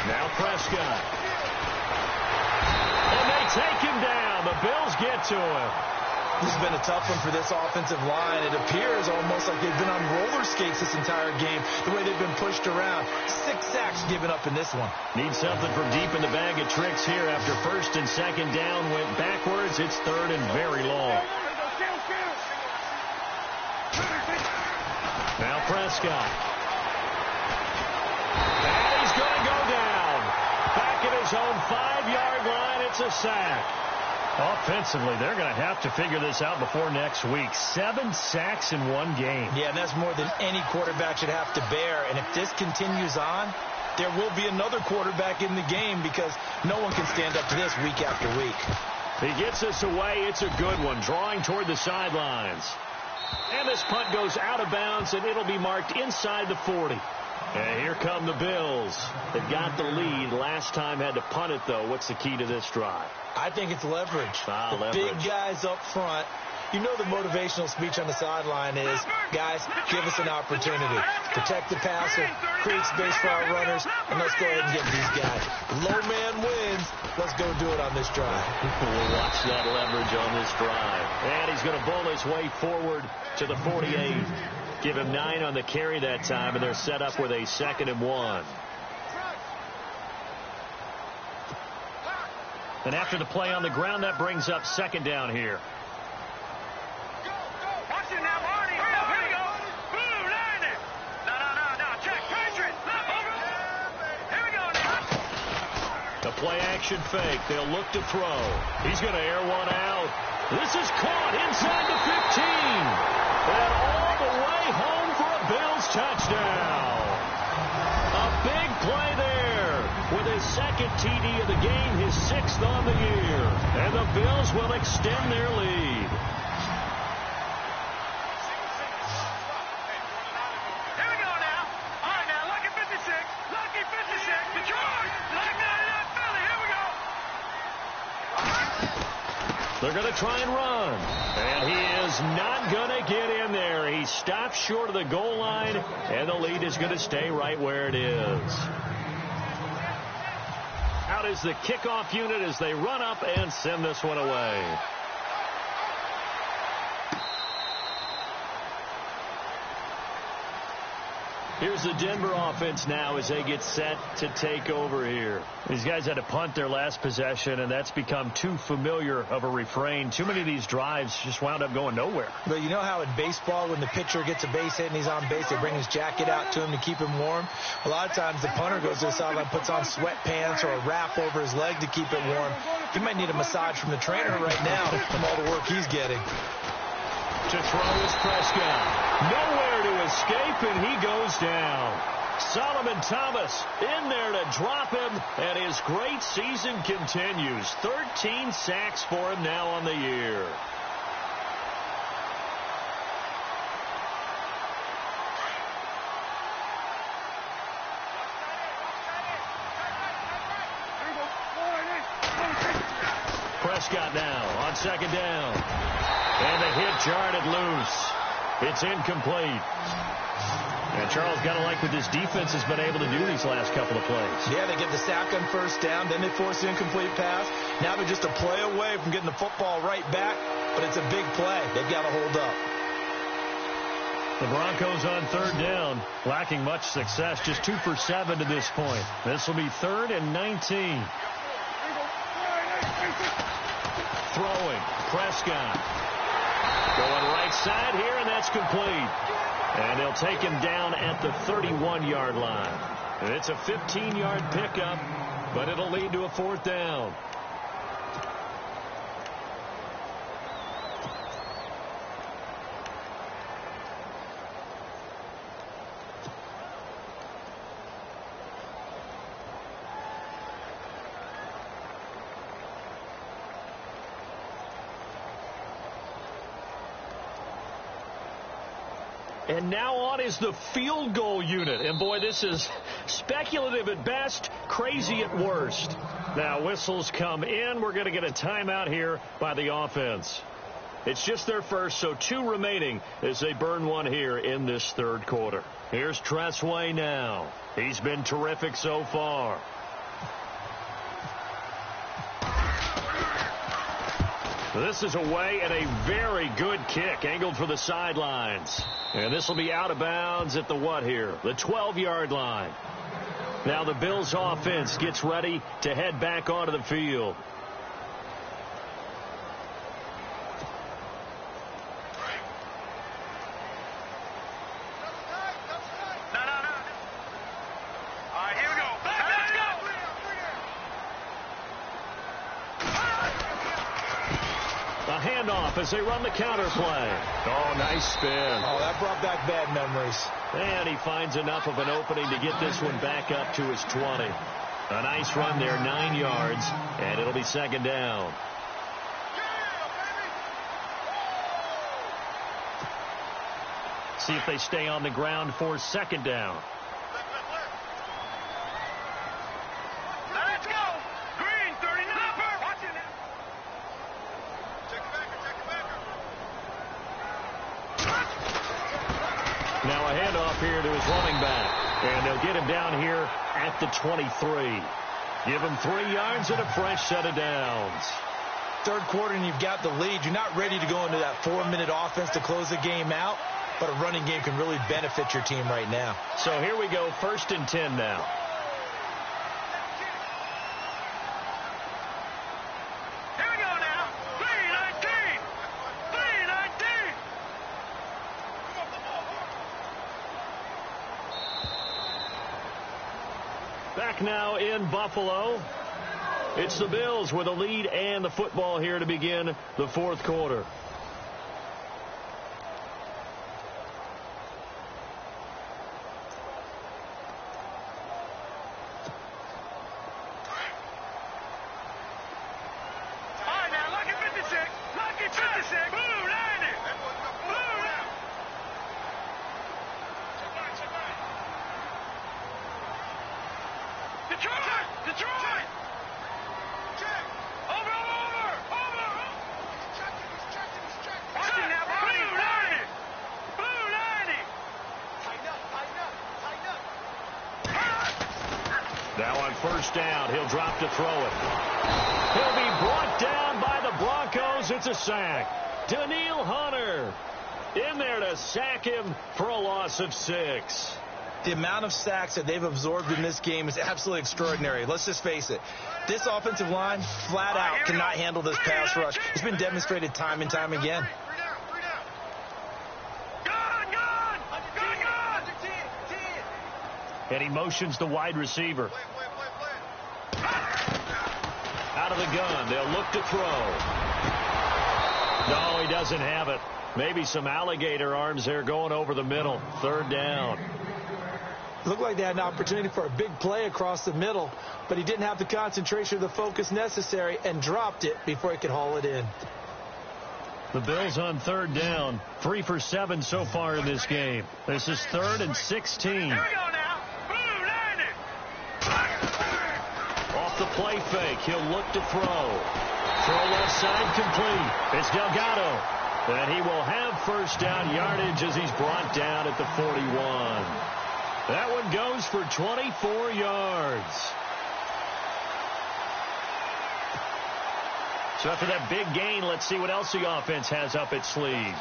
Now Prescott. And they take him down. The Bills get to him. This has been a tough one for this offensive line. It appears almost like they've been on roller skates this entire game, the way they've been pushed around. 6 sacks given up in this one. Need something from deep in the bag of tricks here. After first and second down went backwards, it's 3rd and very long. Now Prescott. And he's going to go down. Back at his own 5-yard line, it's a sack. Offensively, they're going to have to figure this out before next week. 7 sacks in one game. Yeah, and that's more than any quarterback should have to bear. And if this continues on, there will be another quarterback in the game because no one can stand up to this week after week. He gets this away. It's a good one, drawing toward the sidelines. And this punt goes out of bounds, and it'll be marked inside the 40. And here come the Bills. They've got the lead. Last time had to punt it, though. What's the key to this drive? I think it's leverage. Leverage. Big guys up front. You know the motivational speech on the sideline is, guys, give us an opportunity. Protect the passer, create space for our runners, and let's go ahead and get these guys. Low man wins. Let's go do it on this drive. We'll watch that leverage on this drive. And he's going to bowl his way forward to the 48. Give him 9 on the carry that time, and they're set up with a 2nd and 1. And after the play on the ground, that brings up 2nd down here. Watch it now, Marty. Here we go. Blue, line it. No. Check. Patriot. Here we go now. The play action fake. They'll look to throw. He's going to air one out. This is caught inside the 15. And all the way home for a Bills touchdown. A big play there with his 2nd TD of the game, his 6th on the year. And the Bills will extend their lead. Here we go now. All right, now, lucky 56. Lucky 56. Detroit. Like 99 Philly. Here we go. They're going to try and run. And he is not going to get in there. He stops short of the goal line, and the lead is going to stay right where it is. Out is the kickoff unit as they run up and send this one away. Here's the Denver offense now as they get set to take over here. These guys had to punt their last possession, and that's become too familiar of a refrain. Too many of these drives just wound up going nowhere. But you know how in baseball, when the pitcher gets a base hit and he's on base, they bring his jacket out to him to keep him warm? A lot of times the punter goes to the sideline, puts on sweatpants or a wrap over his leg to keep it warm. He might need a massage from the trainer right now from all the work he's getting. To throw is Prescott. Nowhere to escape, and he goes down. Solomon Thomas in there to drop him, and his great season continues. 13 sacks for him now on the year. Prescott now on 2nd down. And the hit jarred it loose. It's incomplete. And Charles got to like what this defense has been able to do these last couple of plays. Yeah, they get the sack on 1st down, then they force the incomplete pass. Now they're just a play away from getting the football right back, but it's a big play. They've got to hold up. The Broncos on 3rd down, lacking much success, just 2 for 7 to this point. This will be 3rd and 19. Throwing, Prescott. Going right side here, and that's complete. And they'll take him down at the 31-yard line. And it's a 15-yard pickup, but it'll lead to a 4th down. And now on is the field goal unit. And, boy, this is speculative at best, crazy at worst. Now, whistles come in. We're going to get a timeout here by the offense. It's just their first, so 2 remaining as they burn one here in this 3rd quarter. Here's Tressway now. He's been terrific so far. This is away, and a very good kick angled for the sidelines. And this will be out of bounds at the what here? The 12-yard line. Now the Bills offense gets ready to head back onto the field. Handoff as they run the counter play. Oh, nice spin. Oh, that brought back bad memories. And he finds enough of an opening to get this one back up to his 20. A nice run there, 9 yards, and it'll be second down. See if they stay on the ground for second down. Let's go. Green, 39. Watch it now. Now a handoff here to his running back. And they'll get him down here at the 23. Give him 3 yards and a fresh set of downs. Third quarter and you've got the lead. You're not ready to go into that 4-minute offense to close the game out. But a running game can really benefit your team right now. So here we go, 1st and 10 now. Here we go now. 3-19. 3-19. Back now in Buffalo. It's the Bills with a lead and the football here to begin the 4th quarter. Detroit! Over! Watching now, Blue 90! Blue 90! Tighten up! Now on 1st down, he'll drop to throw it. He'll be brought down by the Broncos. It's a sack. Danielle Hunter in there to sack him for a loss of 6. The amount of sacks that they've absorbed in this game is absolutely extraordinary. Let's just face it. This offensive line, flat out, cannot handle this pass rush. It's been demonstrated time and time again. And he motions the wide receiver. Out of the gun. They'll look to throw. No, he doesn't have it. Maybe some alligator arms there going over the middle. 3rd down. Looked like they had an opportunity for a big play across the middle, but he didn't have the concentration or the focus necessary and dropped it before he could haul it in. The Bills on 3rd down. 3 for 7 so far in this game. This is 3rd and 16. Here we go now. Blue 90. Off the play fake. He'll look to throw. Throw left side complete. It's Delgado. And he will have 1st down yardage as he's brought down at the 41. That one goes for 24 yards. So after that big gain, let's see what else the offense has up its sleeve.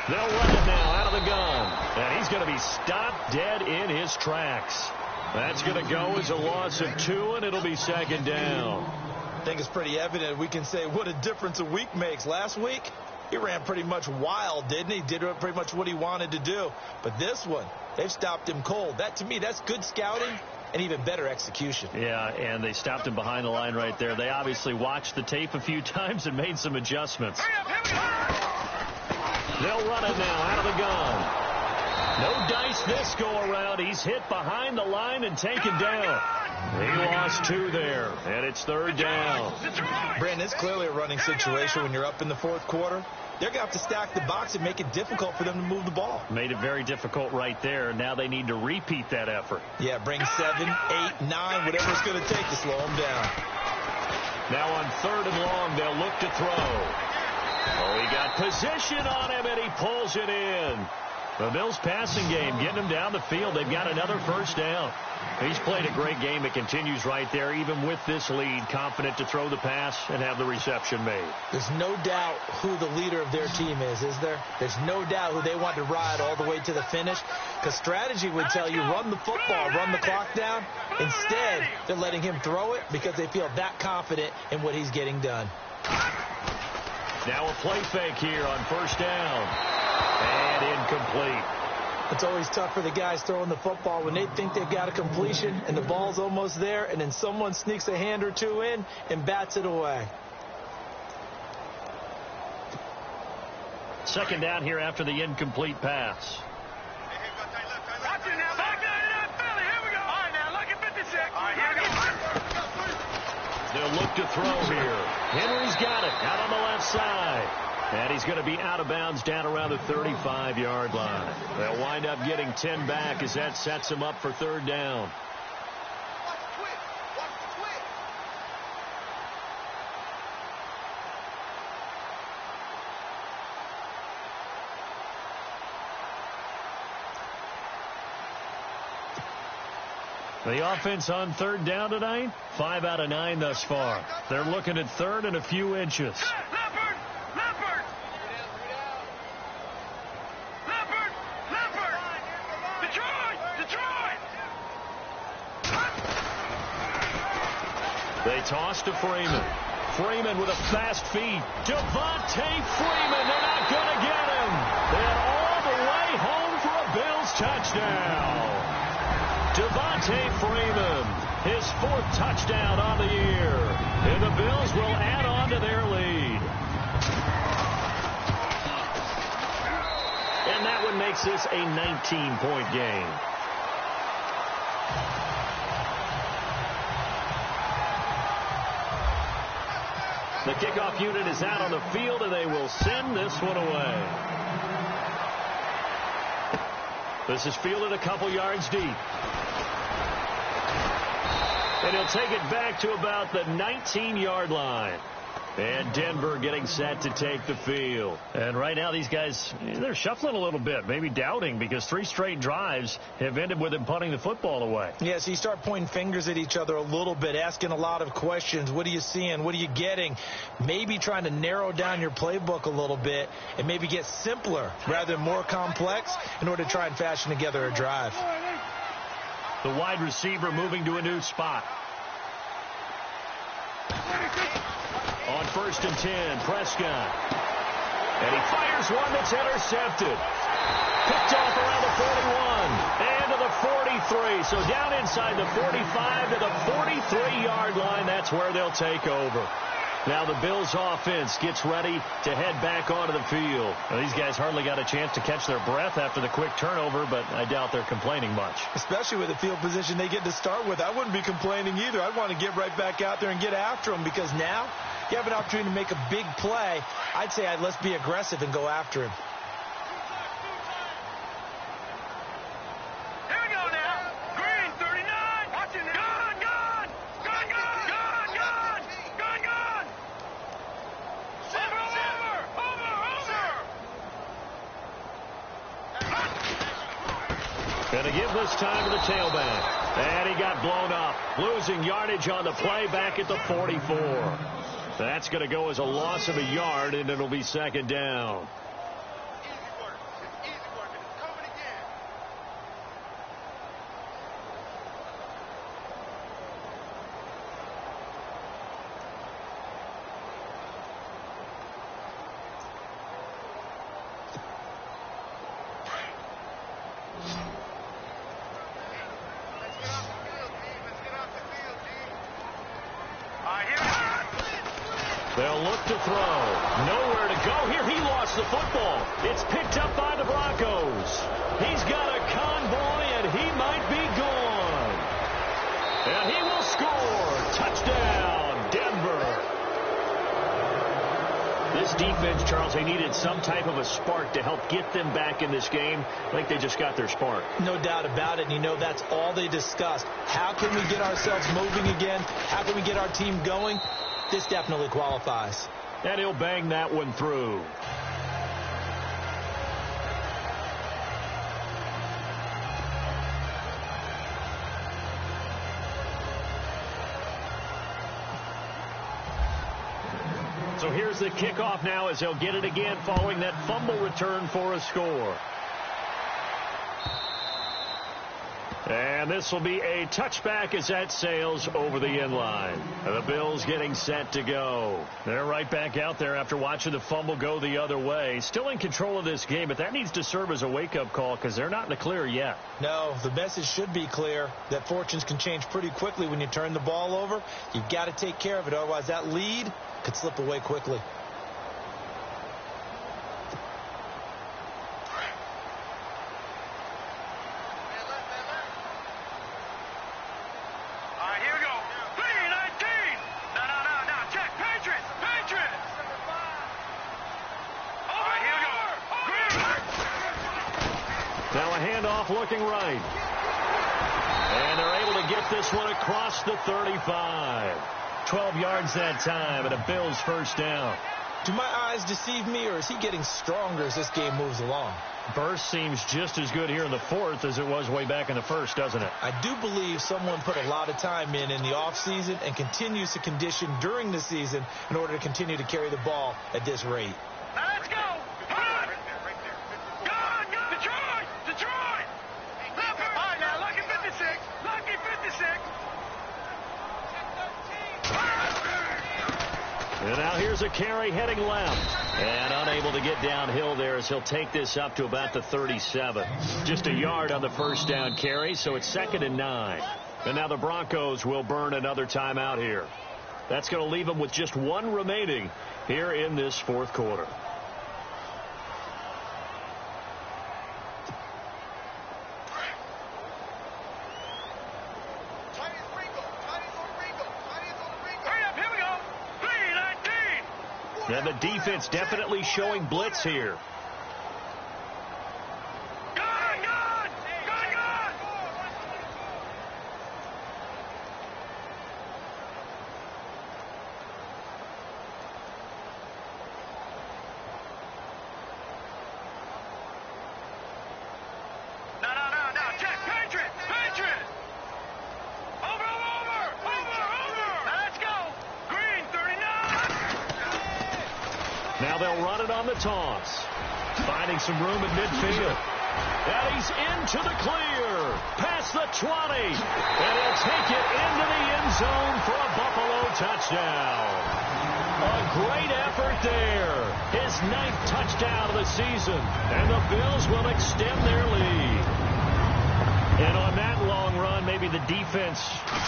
They'll run it now out of the gun. And he's going to be stopped dead in his tracks. That's going to go as a loss of 2, and it'll be 2nd down. I think it's pretty evident. We can say what a difference a week makes. Last week, he ran pretty much wild, didn't he? Did pretty much what he wanted to do. But this one, they've stopped him cold. That, to me, that's good scouting and even better execution. Yeah, and they stopped him behind the line right there. They obviously watched the tape a few times and made some adjustments. They'll run it now out of the gun. No dice this go around. He's hit behind the line and taken down. He lost 2 there, and it's 3rd down. Brandon, it's clearly a running situation when you're up in the 4th quarter. They're going to have to stack the box and make it difficult for them to move the ball. Made it very difficult right there. Now they need to repeat that effort. Yeah, bring 7, 8, 9, whatever it's going to take to slow them down. Now on 3rd and long, they'll look to throw. Oh, he got position on him, and he pulls it in. The Bills passing game, getting them down the field. They've got another 1st down. He's played a great game. It continues right there, even with this lead, confident to throw the pass and have the reception made. There's no doubt who the leader of their team is there? There's no doubt who they want to ride all the way to the finish, because strategy would tell you run the football, run the clock down. Instead, they're letting him throw it because they feel that confident in what he's getting done. Now a play fake here on 1st down. And incomplete. It's always tough for the guys throwing the football when they think they've got a completion and the ball's almost there, and then someone sneaks a hand or 2 in and bats it away. Second down here after the incomplete pass. Watch it now. Back 99 Philly. Here we go. All right, now. Look at 56. All right, here we go. They'll look to throw here. Henry's got it out on the left side. And he's going to be out of bounds down around the 35-yard line. They'll wind up getting 10 back as that sets him up for third down. The offense on third down tonight, 5 out of 9 thus far. They're looking at third and a few inches. Leopard! Leopard! Leopard! Leopard! Detroit! Detroit! They toss to Freeman. Freeman with a fast feed. Devontae Freeman, they're not going to get him. And all the way home for a Bills touchdown. Devontae Freeman, his 4th touchdown on the year. And the Bills will add on to their lead. And that one makes this a 19-point game. The kickoff unit is out on the field, and they will send this one away. This is fielded a couple yards deep. And he'll take it back to about the 19-yard line. And Denver getting set to take the field. And right now these guys, they're shuffling a little bit, maybe doubting, because 3 straight drives have ended with them punting the football away. Yeah, so you start pointing fingers at each other a little bit, asking a lot of questions. What are you seeing? What are you getting? Maybe trying to narrow down your playbook a little bit and maybe get simpler rather than more complex in order to try and fashion together a drive. The wide receiver moving to a new spot. On 1st and 10, Prescott. And he fires one that's intercepted. Picked off around the 41 and to the 43. So down inside the 45 to the 43-yard line. That's where they'll take over. Now the Bills offense gets ready to head back onto the field. Now, these guys hardly got a chance to catch their breath after the quick turnover, but I doubt they're complaining much. Especially with the field position they get to start with. I wouldn't be complaining either. I'd want to get right back out there and get after them, because now you have an opportunity to make a big play. I'd say let's be aggressive and go after him. Here we go now. Green, 39. Watching it. Gun, gun. Gun, gun. Gun, gun. Gun, gun. Over. Going to give this time to the tailback. And he got blown up. Losing yardage on the play back at the 44. That's going to go as a loss of a yard, and it'll be second down. They'll look to throw. Nowhere to go here. He lost the football. It's picked up by the Broncos. He's got a convoy, and he might be gone. And he will score. Touchdown, Denver. This defense, Charles, they needed some type of a spark to help get them back in this game. I think they just got their spark. No doubt about it. And, you know, that's all they discussed. How can we get ourselves moving again? How can we get our team going? This definitely qualifies. And he'll bang that one through. So here's the kickoff now as they'll get it again following that fumble return for a score. And this will be a touchback as that sails over the end line. The Bills getting set to go. They're right back out there after watching the fumble go the other way. Still in control of this game, but that needs to serve as a wake-up call because they're not in the clear yet. No, the message should be clear that fortunes can change pretty quickly when you turn the ball over. You've got to take care of it, otherwise that lead could slip away quickly. off looking right. And they're able to get this one across the 35. 12 yards that time, and a Bills first down. Do my eyes deceive me, or is he getting stronger as this game moves along? Burst seems just as good here in the fourth as it was way back in the first, doesn't it? I do believe someone put a lot of time in the offseason and continues to condition during the season in order to continue to carry the ball at this rate. Now let's go. Run. Go. Detroit. Detroit. Left. All right, now, lucky 56. Lucky 56. And now here's a carry heading left. And unable to get downhill there as he'll take this up to about the 37. Just a yard on the first down carry, so it's 2nd and 9. And now the Broncos will burn another timeout here. That's going to leave them with just one remaining here in this fourth quarter. And the defense definitely showing blitz here. Now they'll run it on the toss. Finding some room at midfield. And he's into the clear. Past the 20. And he'll take it into the end zone for a Buffalo touchdown. A great effort there. His 9th touchdown of the season. And the Bills will extend their lead. And on that long run, maybe the defense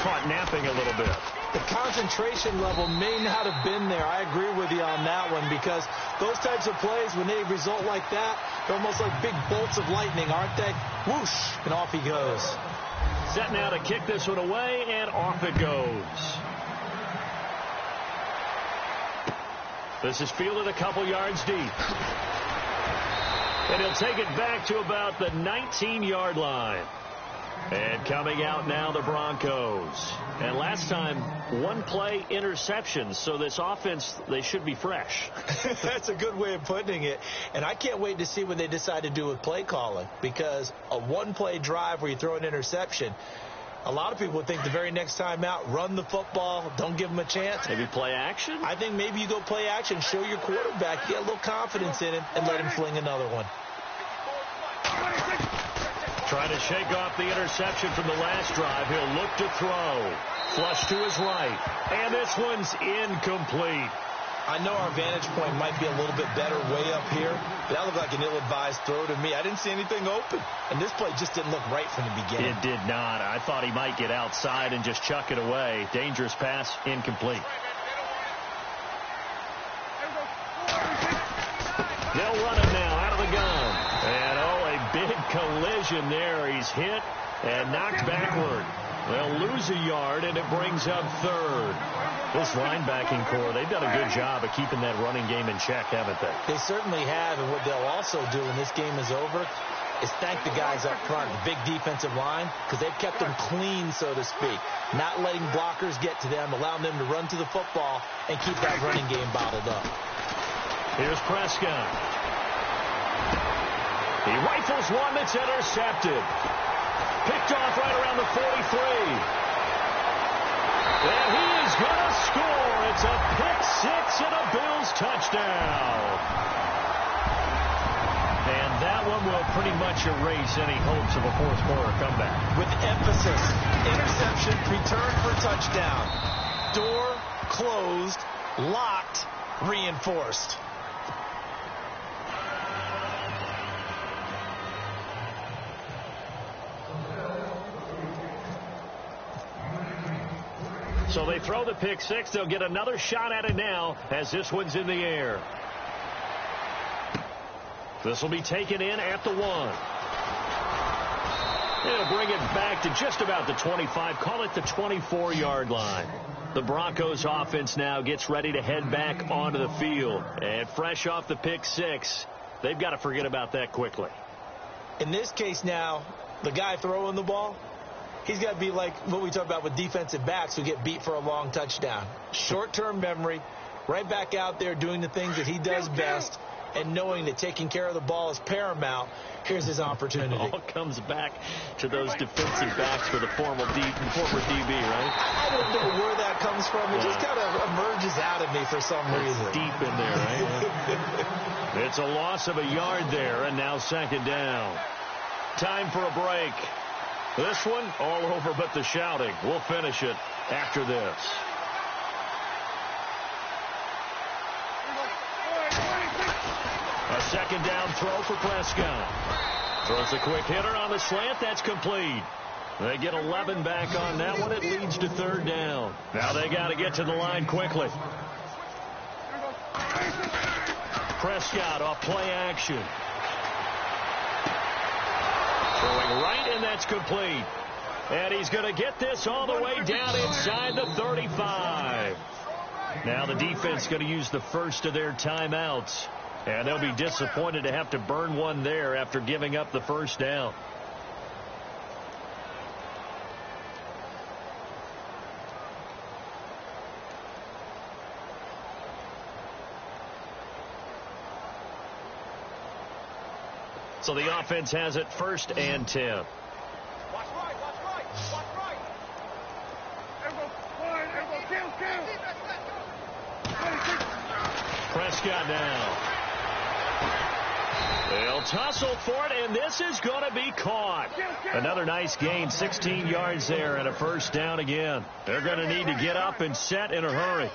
caught napping a little bit. The concentration level may not have been there. I agree with you on that one, because those types of plays, when they result like that, they're almost like big bolts of lightning, aren't they? Whoosh, and off he goes. Set now to kick this one away, and off it goes. This is fielded a couple yards deep. And he'll take it back to about the 19-yard line. And coming out now, the Broncos. And last time, one play interception. So this offense, they should be fresh. That's a good way of putting it. And I can't wait to see what they decide to do with play calling. Because a one-play drive where you throw an interception, a lot of people would think the very next time out, run the football, don't give them a chance. Maybe play action? I think maybe you go play action, show your quarterback, get a little confidence in him, and let him fling another one. Trying to shake off the interception from the last drive. He'll look to throw. Flush to his right. And this one's incomplete. I know our vantage point might be a little bit better way up here, but that looked like an ill-advised throw to me. I didn't see anything open. And this play just didn't look right from the beginning. It did not. I thought he might get outside and just chuck it away. Dangerous pass, incomplete. They'll run it now out of the gun. And big collision there. He's hit and knocked backward. They'll lose a yard, and it brings up 3rd. This linebacking core, they've done a good job of keeping that running game in check, haven't they? They certainly have, and what they'll also do when this game is over is thank the guys up front, the big defensive line, because they've kept them clean, so to speak. Not letting blockers get to them, allowing them to run to the football and keep that running game bottled up. Here's Prescott. He rifles one that's intercepted. Picked off right around the 43. And he is going to score. It's a pick six and a Bills touchdown. And that one will pretty much erase any hopes of a fourth quarter comeback. With emphasis, interception, return for touchdown. Door closed, locked, reinforced. So they throw the pick six. They'll get another shot at it now as this one's in the air. This will be taken in at the 1. It'll bring it back to just about the 25. Call it the 24-yard line. The Broncos offense now gets ready to head back onto the field. And fresh off the pick six, they've got to forget about that quickly. In this case now, the guy throwing the ball, he's got to be like what we talk about with defensive backs who get beat for a long touchdown. Short-term memory, right back out there doing the things that he does best, and knowing that taking care of the ball is paramount. Here's his opportunity. It all comes back to those defensive backs for the former DB, right? I don't know where that comes from. It just kind of emerges out of me for some reason. Deep in there, right? It's a loss of a yard there, and now second down. Time for a break. This one, all over but the shouting. We'll finish it after this. A second down throw for Prescott. Throws a quick hitter on the slant. That's complete. They get 11 back on that one. It leads to third down. Now they got to get to the line quickly. Prescott off play action. Throwing right, and that's complete. And he's going to get this all the way down inside the 35. Now the defense going to use the first of their timeouts. And they'll be disappointed to have to burn one there after giving up the first down. So the offense has it 1st and 10. Watch right, watch right, watch right. Prescott now. They'll tussle for it, and this is going to be caught. Another nice gain, 16 yards there, and a first down again. They're going to need to get up and set in a hurry.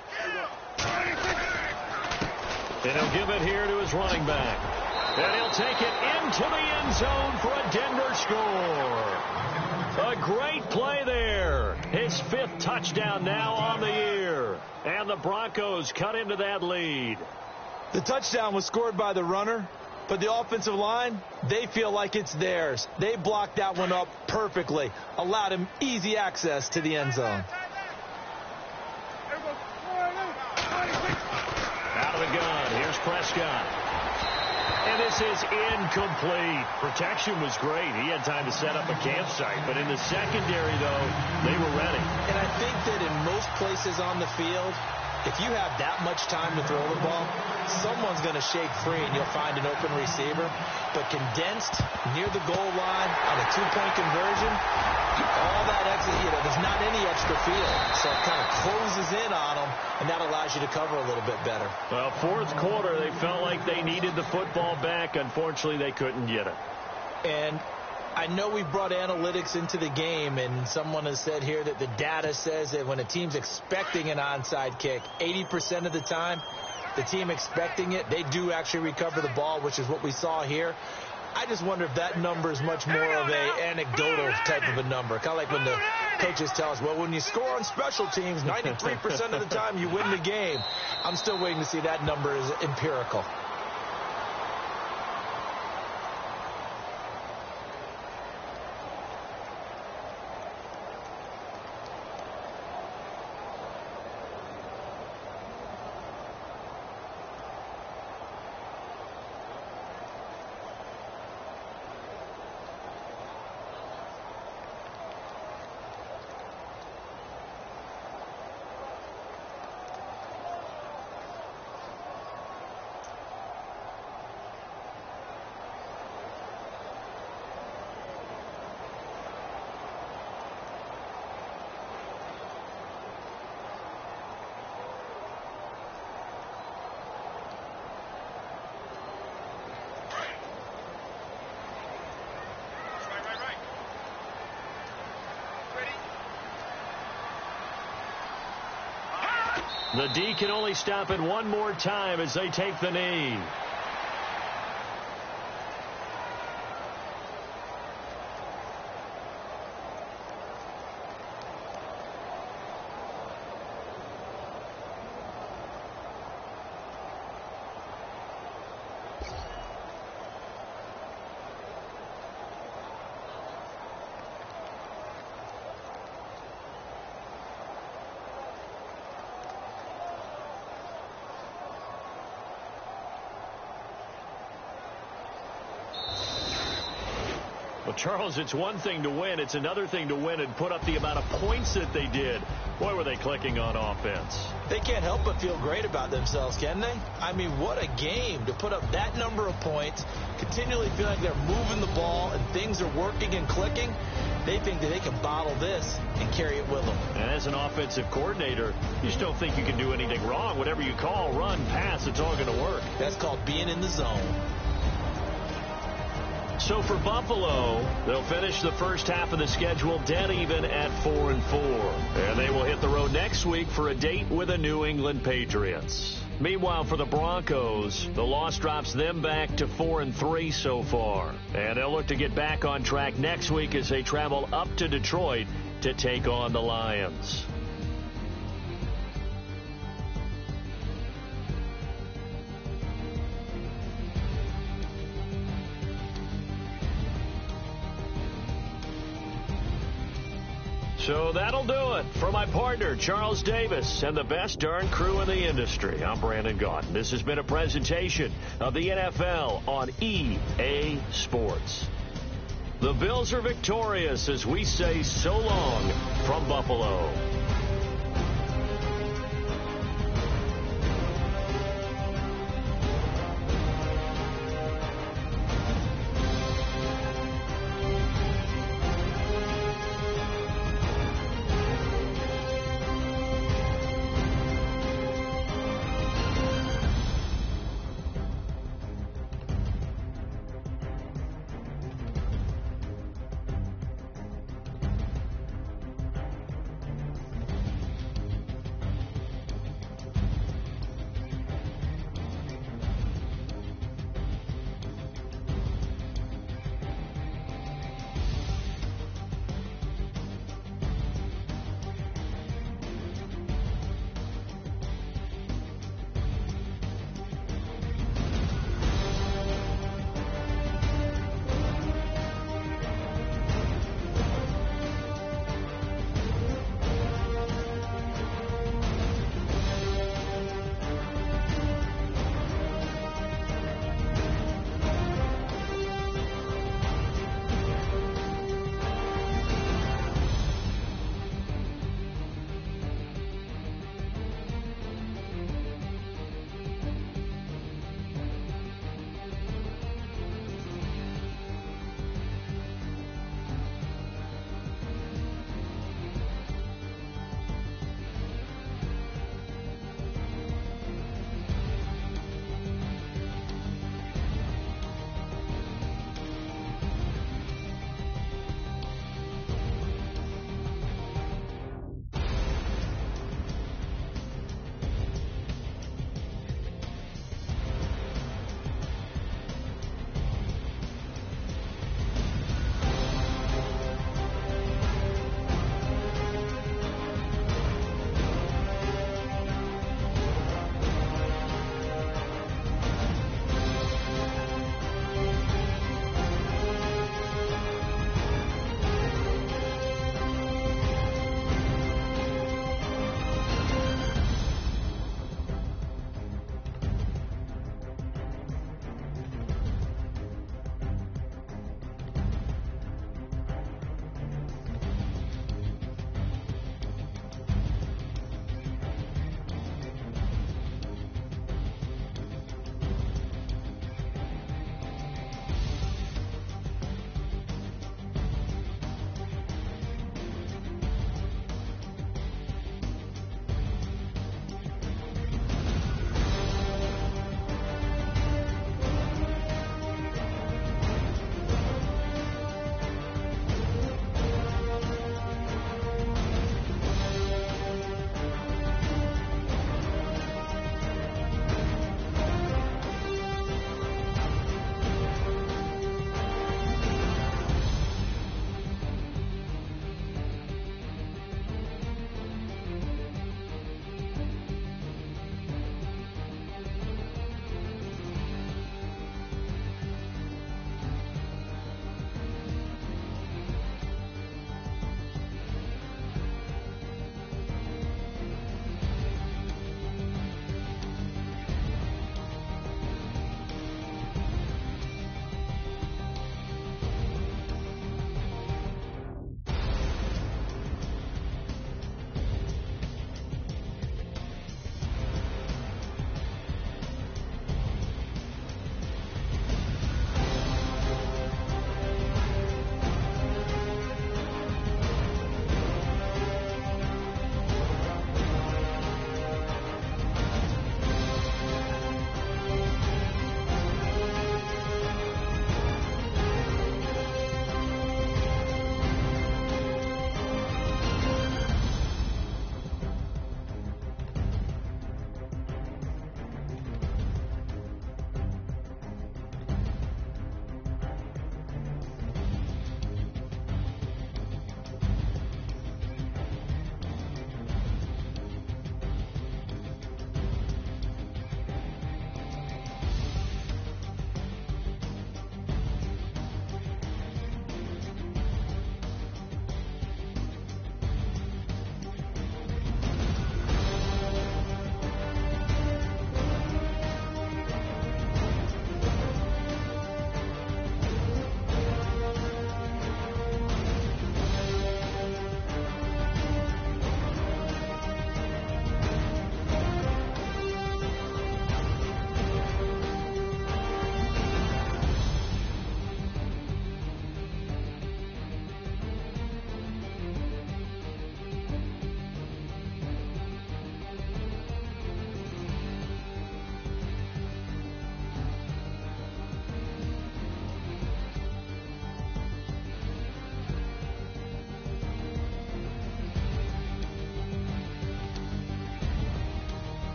And he'll give it here to his running back. And he'll take it into the end zone for a Denver score. A great play there. His 5th touchdown now on the year. And the Broncos cut into that lead. The touchdown was scored by the runner, but the offensive line, they feel like it's theirs. They blocked that one up perfectly, allowed him easy access to the end zone. Out of the gun, here's Prescott. And this is incomplete. Protection was great. He had time to set up a campsite. But in the secondary, though, they were ready. And I think that in most places on the field, if you have that much time to throw the ball, someone's going to shake free and you'll find an open receiver. But condensed near the goal line on a 2-point conversion, all that extra, there's not any extra field. So it kind of closes in on them, and that allows you to cover a little bit better. Well, 4th quarter, they felt like they needed the football back. Unfortunately, they couldn't get it. And I know we brought analytics into the game, and someone has said here that the data says that when a team's expecting an onside kick, 80% of the time, the team expecting it, they do actually recover the ball, which is what we saw here. I just wonder if that number is much more of a anecdotal type of a number. Kind of like when the coaches tell us, well, when you score on special teams, 93% of the time you win the game. I'm still waiting to see that number is empirical. The D can only stop it one more time as they take the knee. Well, Charles, it's one thing to win. It's another thing to win and put up the amount of points that they did. Boy, were they clicking on offense. They can't help but feel great about themselves, can they? I mean, what a game to put up that number of points, continually feel like they're moving the ball and things are working and clicking. They think that they can bottle this and carry it with them. And as an offensive coordinator, you just don't think you can do anything wrong. Whatever you call, run, pass, it's all going to work. That's called being in the zone. So for Buffalo, they'll finish the first half of the schedule dead even at 4-4. And they will hit the road next week for a date with the New England Patriots. Meanwhile, for the Broncos, the loss drops them back to 4-3 so far. And they'll look to get back on track next week as they travel up to Detroit to take on the Lions. So that'll do it. For my partner, Charles Davis, and the best darn crew in the industry, I'm Brandon Gaudin. This has been a presentation of the NFL on EA Sports. The Bills are victorious as we say so long from Buffalo.